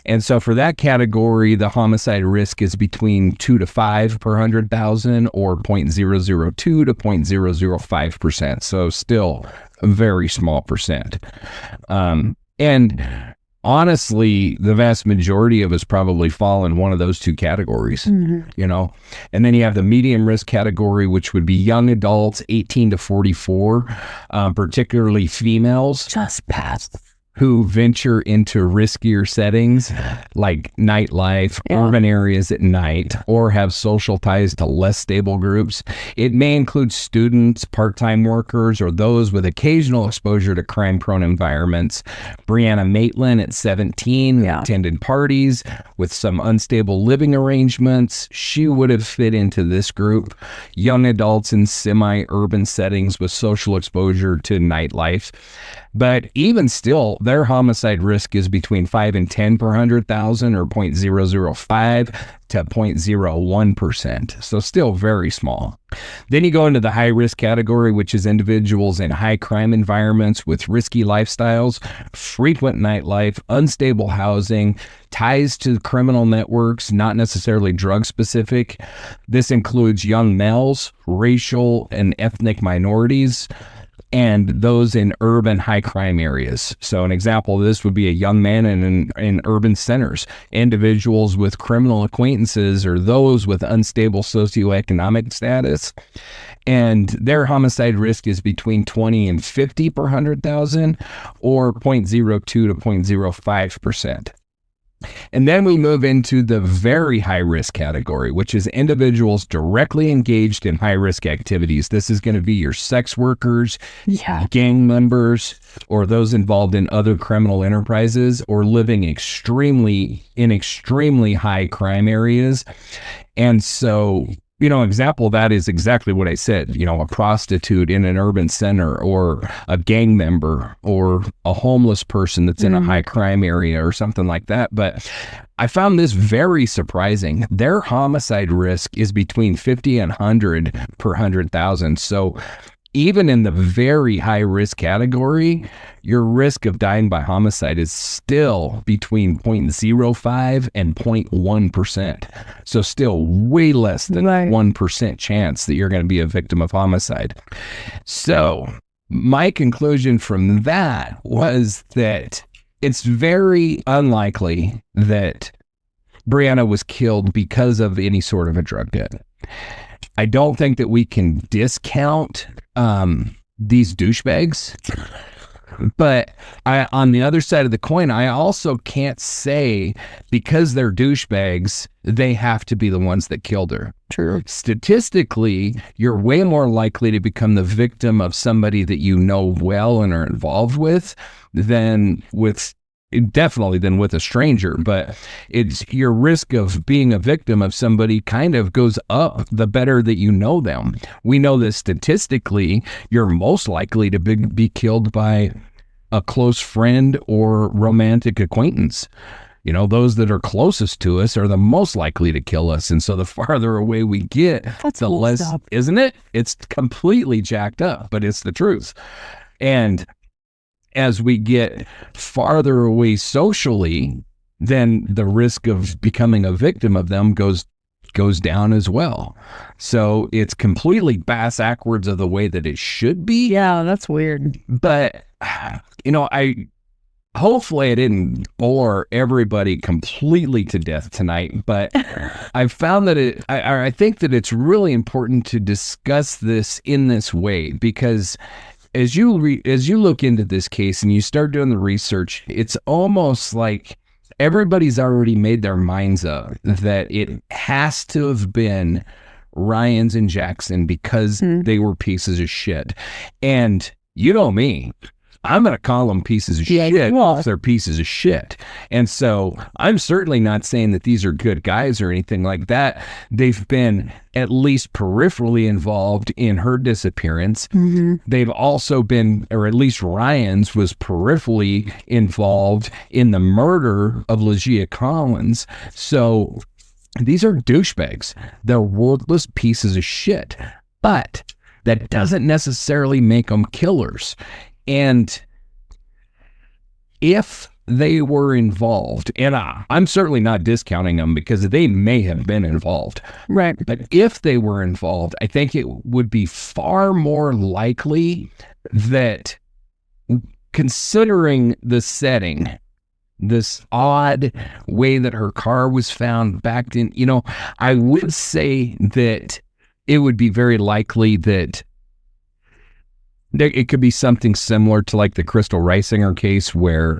And so for that category, the homicide risk is between 2 to 5 per 100,000 or 0.002 to 0.005%. So still a very small percent. And honestly, the vast majority of us probably fall in one of those two categories, you know. And then you have the medium risk category, which would be young adults, 18 to 44, particularly females. Just past. Who venture into riskier settings like nightlife, urban areas at night, or have social ties to less stable groups. It may include students, part-time workers, or those with occasional exposure to crime-prone environments. Brianna Maitland at 17 attended parties with some unstable living arrangements. She would have fit into this group. Young adults in semi-urban settings with social exposure to nightlife. But even still, their homicide risk is between 5 and 10 per 100,000 or 0.005 to 0.01%. So still very small. Then you go into the high risk category, which is individuals in high crime environments with risky lifestyles, frequent nightlife, unstable housing, ties to criminal networks, not necessarily drug specific. This includes young males, racial and ethnic minorities, and those in urban high crime areas. So an example of this would be a young man in urban centers, individuals with criminal acquaintances, or those with unstable socioeconomic status. And their homicide risk is between 20 and 50 per 100,000 or 0.02 to 0.05%. And then we move into the very high risk category, which is individuals directly engaged in high risk activities. This is going to be your sex workers, gang members, or those involved in other criminal enterprises, or living in extremely high crime areas. And so, you know, example of that is exactly what I said, you know, a prostitute in an urban center, or a gang member, or a homeless person that's in a high crime area or something like that. But I found this very surprising. Their homicide risk is between 50 and 100 per 100,000. So even in the very high risk category, your risk of dying by homicide is still between 0.05 and 0.1%. So still way less than 1% chance that you're going to be a victim of homicide. So my conclusion from that was that it's very unlikely that Brianna was killed because of any sort of a drug debt. I don't think that we can discount these douchebags, but on the other side of the coin, I also can't say because they're douchebags, they have to be the ones that killed her. True. Statistically, you're way more likely to become the victim of somebody that you know well and are involved with than with definitely than with a stranger, but it's your risk of being a victim of somebody kind of goes up the better that you know them. We know that statistically, you're most likely to be killed by a close friend or romantic acquaintance. You know, those that are closest to us are the most likely to kill us. And so the farther away we get, the less, isn't it? It's completely jacked up, but it's the truth. And as we get farther away socially, then the risk of becoming a victim of them goes down as well. So it's completely backwards of the way that it should be. Yeah, that's weird. But, you know, hopefully I didn't bore everybody completely to death tonight, but I've found that I think that it's really important to discuss this in this way, because as you look into this case and you start doing the research, it's almost like everybody's already made their minds up that it has to have been Ryans and Jackson because they were pieces of shit. And you know me, I'm going to call them pieces of shit if they're pieces of shit. And so I'm certainly not saying that these are good guys or anything like that. They've been at least peripherally involved in her disappearance. They've also been, or at least Ryan's was peripherally involved in the murder of Legia Collins. So these are douchebags. They're worthless pieces of shit. But that doesn't necessarily make them killers. And if they were involved, and I'm certainly not discounting them because they may have been involved. Right. But if they were involved, I think it would be far more likely that, considering the setting, this odd way that her car was found backed in, you know, I would say that it would be very likely that it could be something similar to like the Crystal Reisinger case where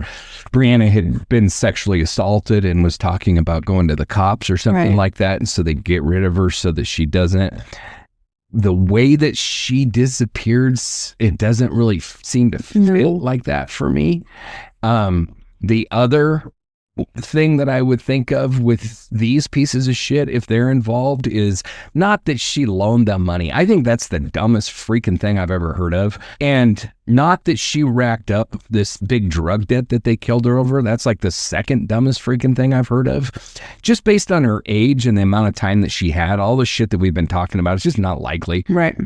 Brianna had been sexually assaulted and was talking about going to the cops or something like that. And so they get rid of her so that she doesn't. The way that she disappeared, it doesn't really seem to feel like that for me. The other thing that I would think of with these pieces of shit, if they're involved, is not that she loaned them money. I think that's the dumbest freaking thing I've ever heard of. And not that she racked up this big drug debt that they killed her over. That's like the second dumbest freaking thing I've heard of. Just based on her age and the amount of time that she had, all the shit that we've been talking about, it's just not likely. Right.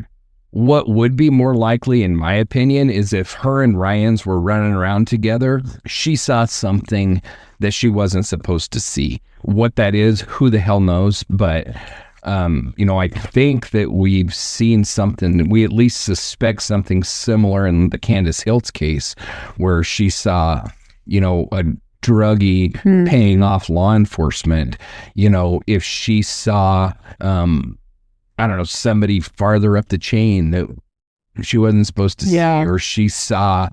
What would be more likely, in my opinion, is if her and Ryans were running around together, she saw something that she wasn't supposed to see. What that is, who the hell knows? But, you know, I think that we've seen something, we at least suspect something similar in the Candace Hiltz case, where she saw, you know, a druggie paying off law enforcement. You know, if she saw, I don't know, somebody farther up the chain that she wasn't supposed to see, or she saw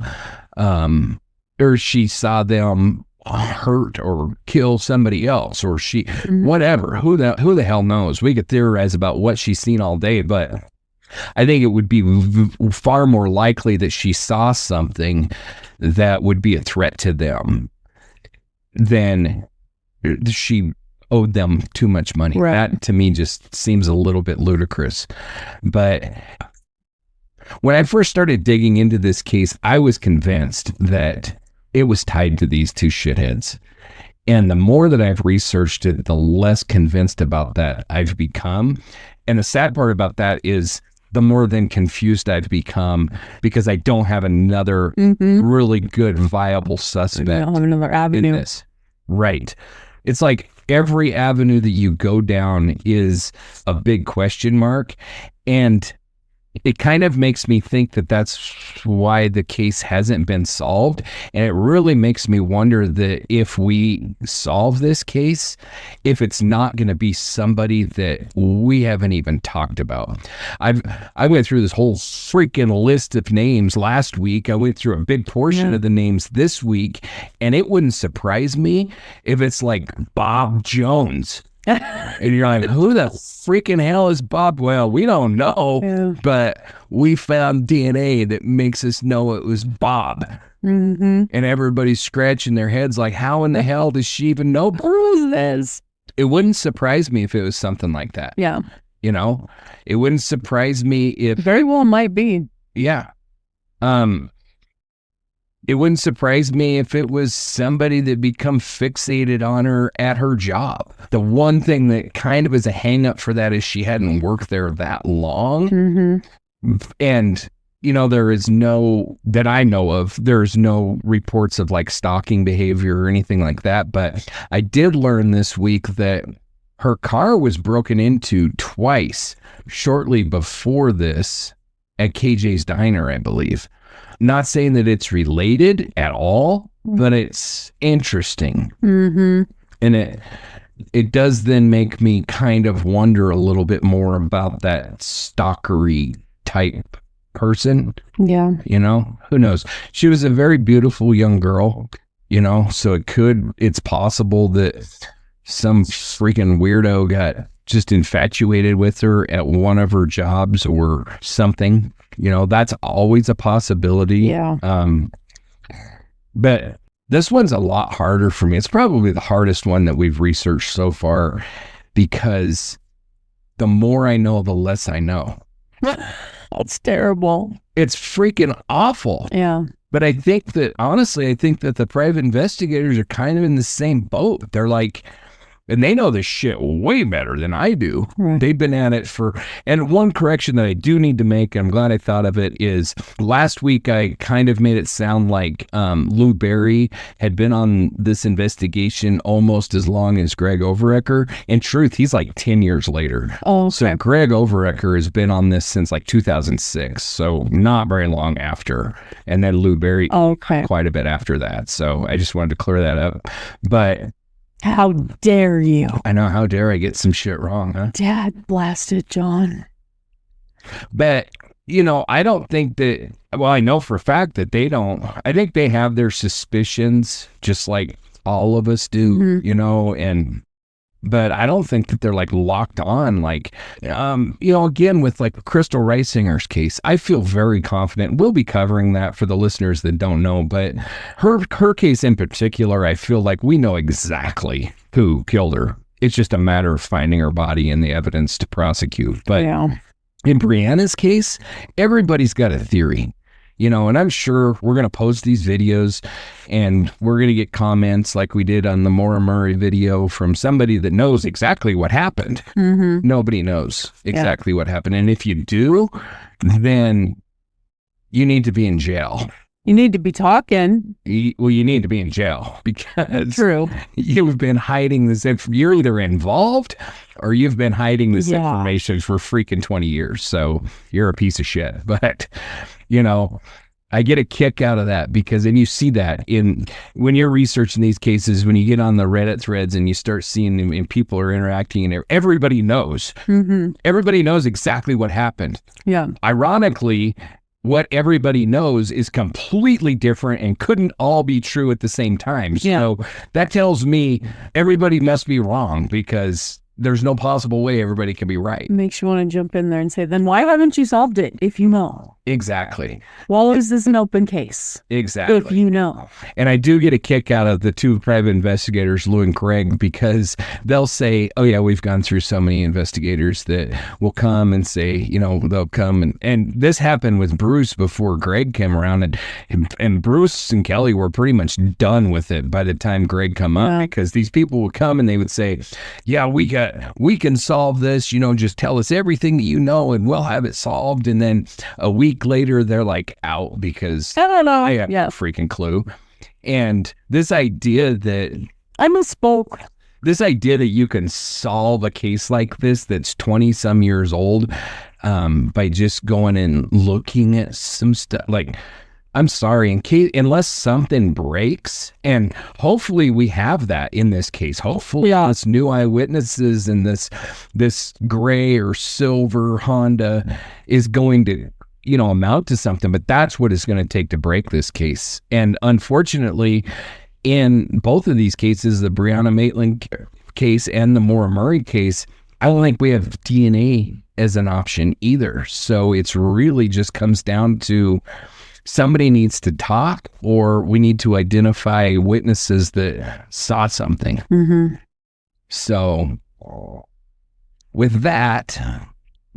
them hurt or kill somebody else, or she, whatever, who the hell knows? We could theorize about what she's seen all day, but I think it would be far more likely that she saw something that would be a threat to them than she owed them too much money. Right. That to me just seems a little bit ludicrous. But when I first started digging into this case, I was convinced that it was tied to these two shitheads. And the more that I've researched it, the less convinced about that I've become. And the sad part about that is the more then confused I've become, because I don't have another really good viable suspect. I don't have another avenue. In this. Right. It's like every avenue that you go down is a big question mark. And it kind of makes me think that that's why the case hasn't been solved. And it really makes me wonder that if we solve this case, if it's not going to be somebody that we haven't even talked about. I went through this whole freaking list of names last week. I went through a big portion of the names this week, and it wouldn't surprise me if it's like Bob Jones. And you're like, who the freaking hell is Bob? Well, we don't know, but we found DNA that makes us know it was Bob. And everybody's scratching their heads like, how in the hell does she even know who this? It wouldn't surprise me if it was something like that. Yeah. You know, it wouldn't surprise me if... Very well might be. Yeah. It wouldn't surprise me if it was somebody that become fixated on her at her job. The one thing that kind of is a hang up for that is she hadn't worked there that long. And, you know, there is no, that I know of, there's no reports of like stalking behavior or anything like that. But I did learn this week that her car was broken into twice shortly before this at KJ's Diner, I believe. Not saying that it's related at all, but it's interesting. And it does then make me kind of wonder a little bit more about that stalkery type person. Yeah. You know, who knows? She was a very beautiful young girl, you know, so it's possible that some freaking weirdo got just infatuated with her at one of her jobs or something. You know, that's always a possibility. Yeah. But this one's a lot harder for me. It's probably the hardest one that we've researched so far because the more I know, the less I know. That's terrible. It's freaking awful. Yeah. But I think that, honestly, I think that the private investigators are kind of in the same boat. They're like, and they know this shit way better than I do. Right. They've been at it and one correction that I do need to make, and I'm glad I thought of it, is last week I kind of made it sound like Lou Berry had been on this investigation almost as long as Greg Overecker. In truth, he's like 10 years later. Oh, okay. So Greg Overecker has been on this since like 2006, so not very long after. And then Lou Berry quite a bit after that. So I just wanted to clear that up. But... how dare you? I know, how dare I get some shit wrong, huh? Dad blasted John. But, you know, I don't think that, well, I know for a fact that they don't. I think they have their suspicions, just like all of us do, you know, but I don't think that they're like locked on, like, you know, again, with like Crystal Reisinger's case, I feel very confident. We'll be covering that for the listeners that don't know, but her case in particular, I feel like we know exactly who killed her. It's just a matter of finding her body and the evidence to prosecute. But in Brianna's case, everybody's got a theory. You know, and I'm sure we're going to post these videos and we're going to get comments like we did on the Maura Murray video from somebody that knows exactly what happened. Nobody knows exactly what happened. And if you do, then you need to be in jail. You need to be talking. Well, you need to be in jail because you've been hiding this. You're either involved or you've been hiding this information for freaking 20 years. So you're a piece of shit. But, you know, I get a kick out of that because then you see that when you're researching these cases, when you get on the Reddit threads and you start seeing them and people are interacting and everybody knows. Everybody knows exactly what happened. Yeah. Ironically, what everybody knows is completely different and couldn't all be true at the same time. So that tells me everybody must be wrong because there's no possible way everybody can be right. Makes you want to jump in there and say, then why haven't you solved it if you know? Exactly. Well, is this an open case? Exactly. If you know. And I do get a kick out of the two private investigators, Lou and Craig, because they'll say, oh yeah, we've gone through so many investigators that will come and say, you know, they'll come and this happened with Bruce before Greg came around and Bruce and Kelly were pretty much done with it by the time Greg come up because these people would come and they would say, yeah, we can solve this, you know, just tell us everything that you know and we'll have it solved. And then a week later, they're like out because I don't know. I have a freaking clue. And this idea that I misspoke. This idea that you can solve a case like this that's 20 some years old by just going and looking at some stuff like, I'm sorry, unless something breaks, and hopefully we have that in this case. Hopefully this new eyewitnesses and this gray or silver Honda is going to, you know, amount to something, but that's what it's going to take to break this case. And unfortunately, in both of these cases, the Brianna Maitland case and the Maura Murray case, I don't think we have DNA as an option either. So it's really just comes down to somebody needs to talk, or we need to identify witnesses that saw something. So with that,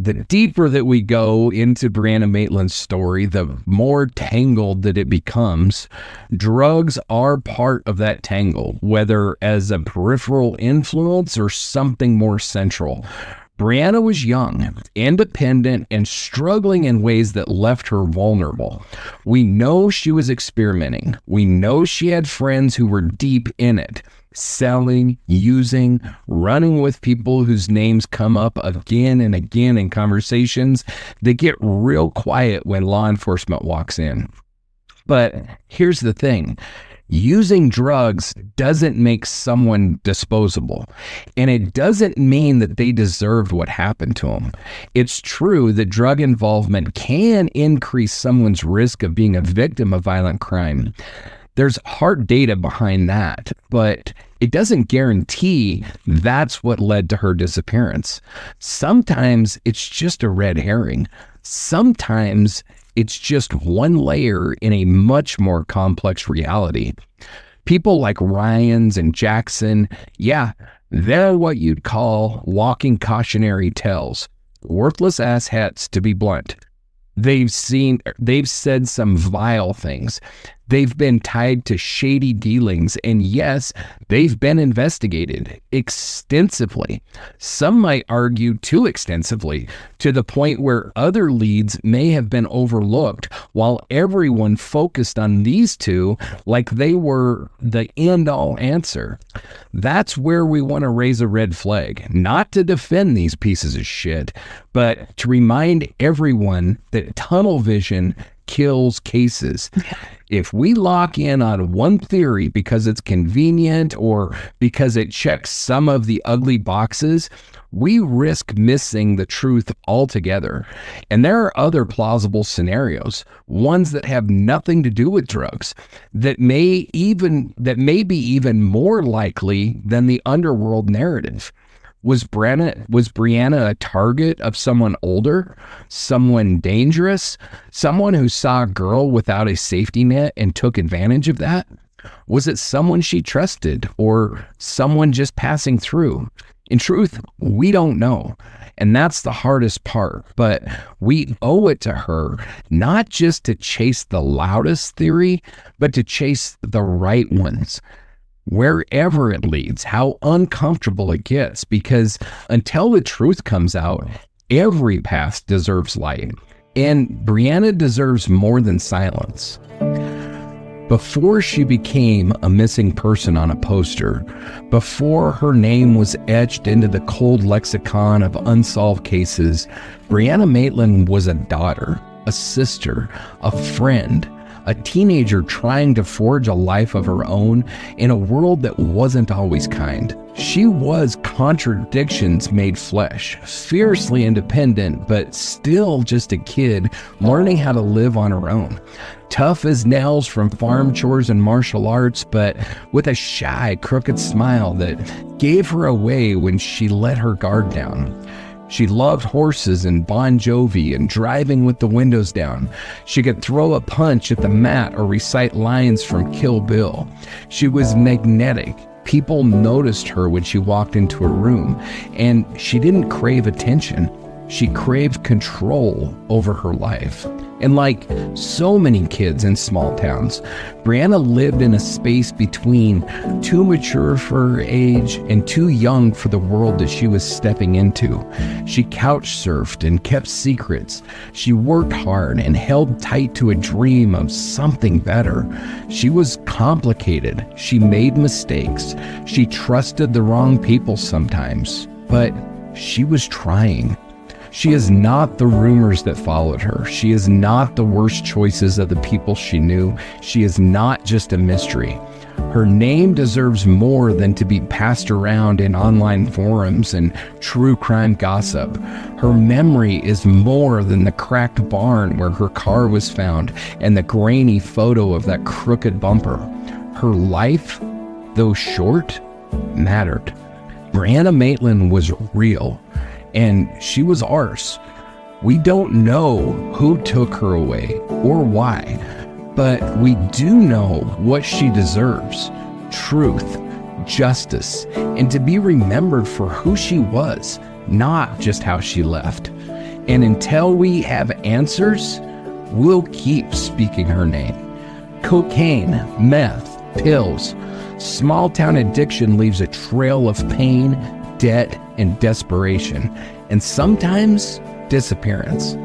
the deeper that we go into Brianna Maitland's story, the more tangled that it becomes. Drugs are part of that tangle, whether as a peripheral influence or something more central. Brianna was young, independent, and struggling in ways that left her vulnerable. We know she was experimenting. We know she had friends who were deep in it, selling, using, running with people whose names come up again and again in conversations that get real quiet when law enforcement walks in. But here's the thing. Using drugs doesn't make someone disposable, and it doesn't mean that they deserved what happened to them. It's true that drug involvement can increase someone's risk of being a victim of violent crime. There's hard data behind that, but it doesn't guarantee that's what led to her disappearance. Sometimes it's just a red herring. Sometimes it's just one layer in a much more complex reality. People like Ryans and Jackson, yeah, they're what you'd call walking cautionary tales. Worthless asshats, to be blunt. They've said some vile things. They've been tied to shady dealings, and yes, they've been investigated extensively. Some might argue too extensively, to the point where other leads may have been overlooked, while everyone focused on these two like they were the end-all answer. That's where we want to raise a red flag, not to defend these pieces of shit, but to remind everyone that tunnel vision kills cases. If we lock in on one theory because it's convenient or because it checks some of the ugly boxes, we risk missing the truth altogether. And there are other plausible scenarios, ones that have nothing to do with drugs, that may be even more likely than the underworld narrative. Was Brianna a target of someone older, someone dangerous, someone who saw a girl without a safety net and took advantage of that? Was it someone she trusted or someone just passing through? In truth, we don't know. And that's the hardest part, but we owe it to her not just to chase the loudest theory, but to chase the right ones. Wherever it leads, how uncomfortable it gets, because until the truth comes out, every path deserves light. And Brianna deserves more than silence. Before she became a missing person on a poster, before her name was etched into the cold lexicon of unsolved cases, Brianna Maitland was a daughter, a sister, a friend, a teenager trying to forge a life of her own in a world that wasn't always kind. She was contradictions made flesh, fiercely independent, but still just a kid learning how to live on her own. Tough as nails from farm chores and martial arts, but with a shy, crooked smile that gave her away when she let her guard down. She loved horses and Bon Jovi and driving with the windows down. She could throw a punch at the mat or recite lines from Kill Bill. She was magnetic. People noticed her when she walked into a room, and she didn't crave attention. She craved control over her life. And like so many kids in small towns, Brianna lived in a space between too mature for her age and too young for the world that she was stepping into. She couch surfed and kept secrets. She worked hard and held tight to a dream of something better. She was complicated. She made mistakes. She trusted the wrong people sometimes, but she was trying. She is not the rumors that followed her. She is not the worst choices of the people she knew. She is not just a mystery. Her name deserves more than to be passed around in online forums and true crime gossip. Her memory is more than the cracked barn where her car was found and the grainy photo of that crooked bumper. Her life, though short, mattered. Brianna Maitland was real, and she was ours. We don't know who took her away or why, but we do know what she deserves: truth, justice, and to be remembered for who she was, not just how she left. And until we have answers, we'll keep speaking her name. Cocaine, meth, pills. Small town addiction leaves a trail of pain, debt, and desperation, and sometimes disappearance.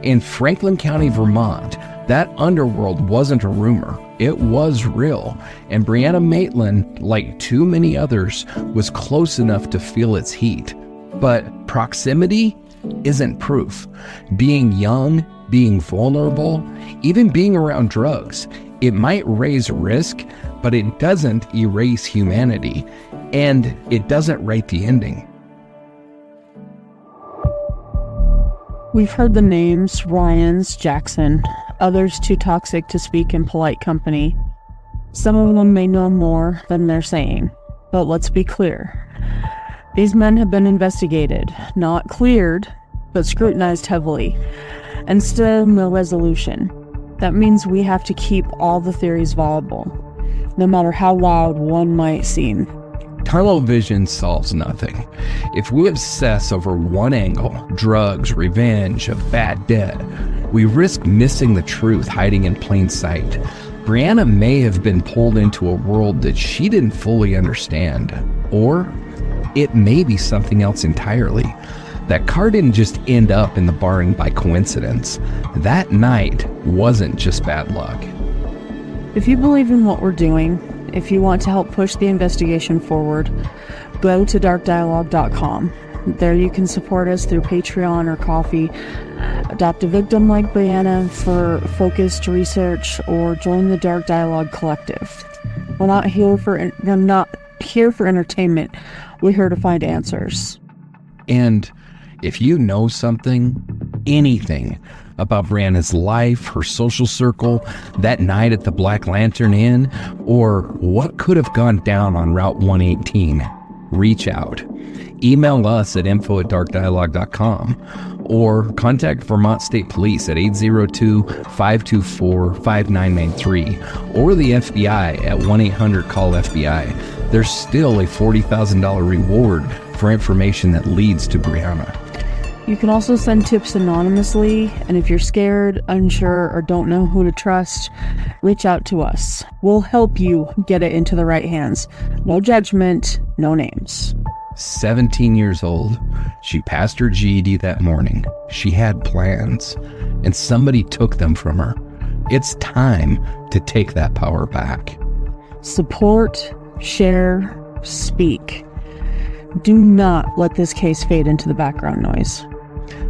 In Franklin County, Vermont, that underworld wasn't a rumor. It was real. And Brianna Maitland, like too many others, was close enough to feel its heat. But proximity isn't proof. Being young, being vulnerable, even being around drugs, it might raise risk, but it doesn't erase humanity, and it doesn't write the ending. We've heard the names Ryans, Jackson, others too toxic to speak in polite company. Some of them may know more than they're saying, but let's be clear. These men have been investigated, not cleared, but scrutinized heavily, and still no resolution. That means we have to keep all the theories viable, no matter how loud one might seem. Tunnel vision solves nothing. If we obsess over one angle, drugs, revenge, a bad debt, we risk missing the truth hiding in plain sight. Brianna may have been pulled into a world that she didn't fully understand, or it may be something else entirely. That car didn't just end up in the barn by coincidence. That night wasn't just bad luck. If you believe in what we're doing, if you want to help push the investigation forward, go to darkdialogue.com. There you can support us through Patreon or Ko-fi, adopt a victim like Brianna for focused research, or join the Dark Dialogue Collective. We're not here for entertainment. We're here to find answers. And if you know something, anything about Brianna's life, her social circle, that night at the Black Lantern Inn, or what could have gone down on Route 118, reach out. Email us at info@darkdialogue.com or contact Vermont State Police at 802-524-5993 or the FBI at 1-800-CALL-FBI. There's still a $40,000 reward for information that leads to Brianna. You can also send tips anonymously, and if you're scared, unsure, or don't know who to trust, reach out to us. We'll help you get it into the right hands. No judgment, no names. 17 years old, she passed her GED that morning. She had plans, and somebody took them from her. It's time to take that power back. Support, share, speak. Do not let this case fade into the background noise.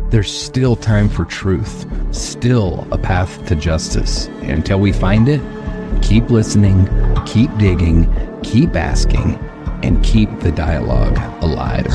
There's still time for truth, still a path to justice. And until we find it, keep listening, keep digging, keep asking, and keep the dialogue alive.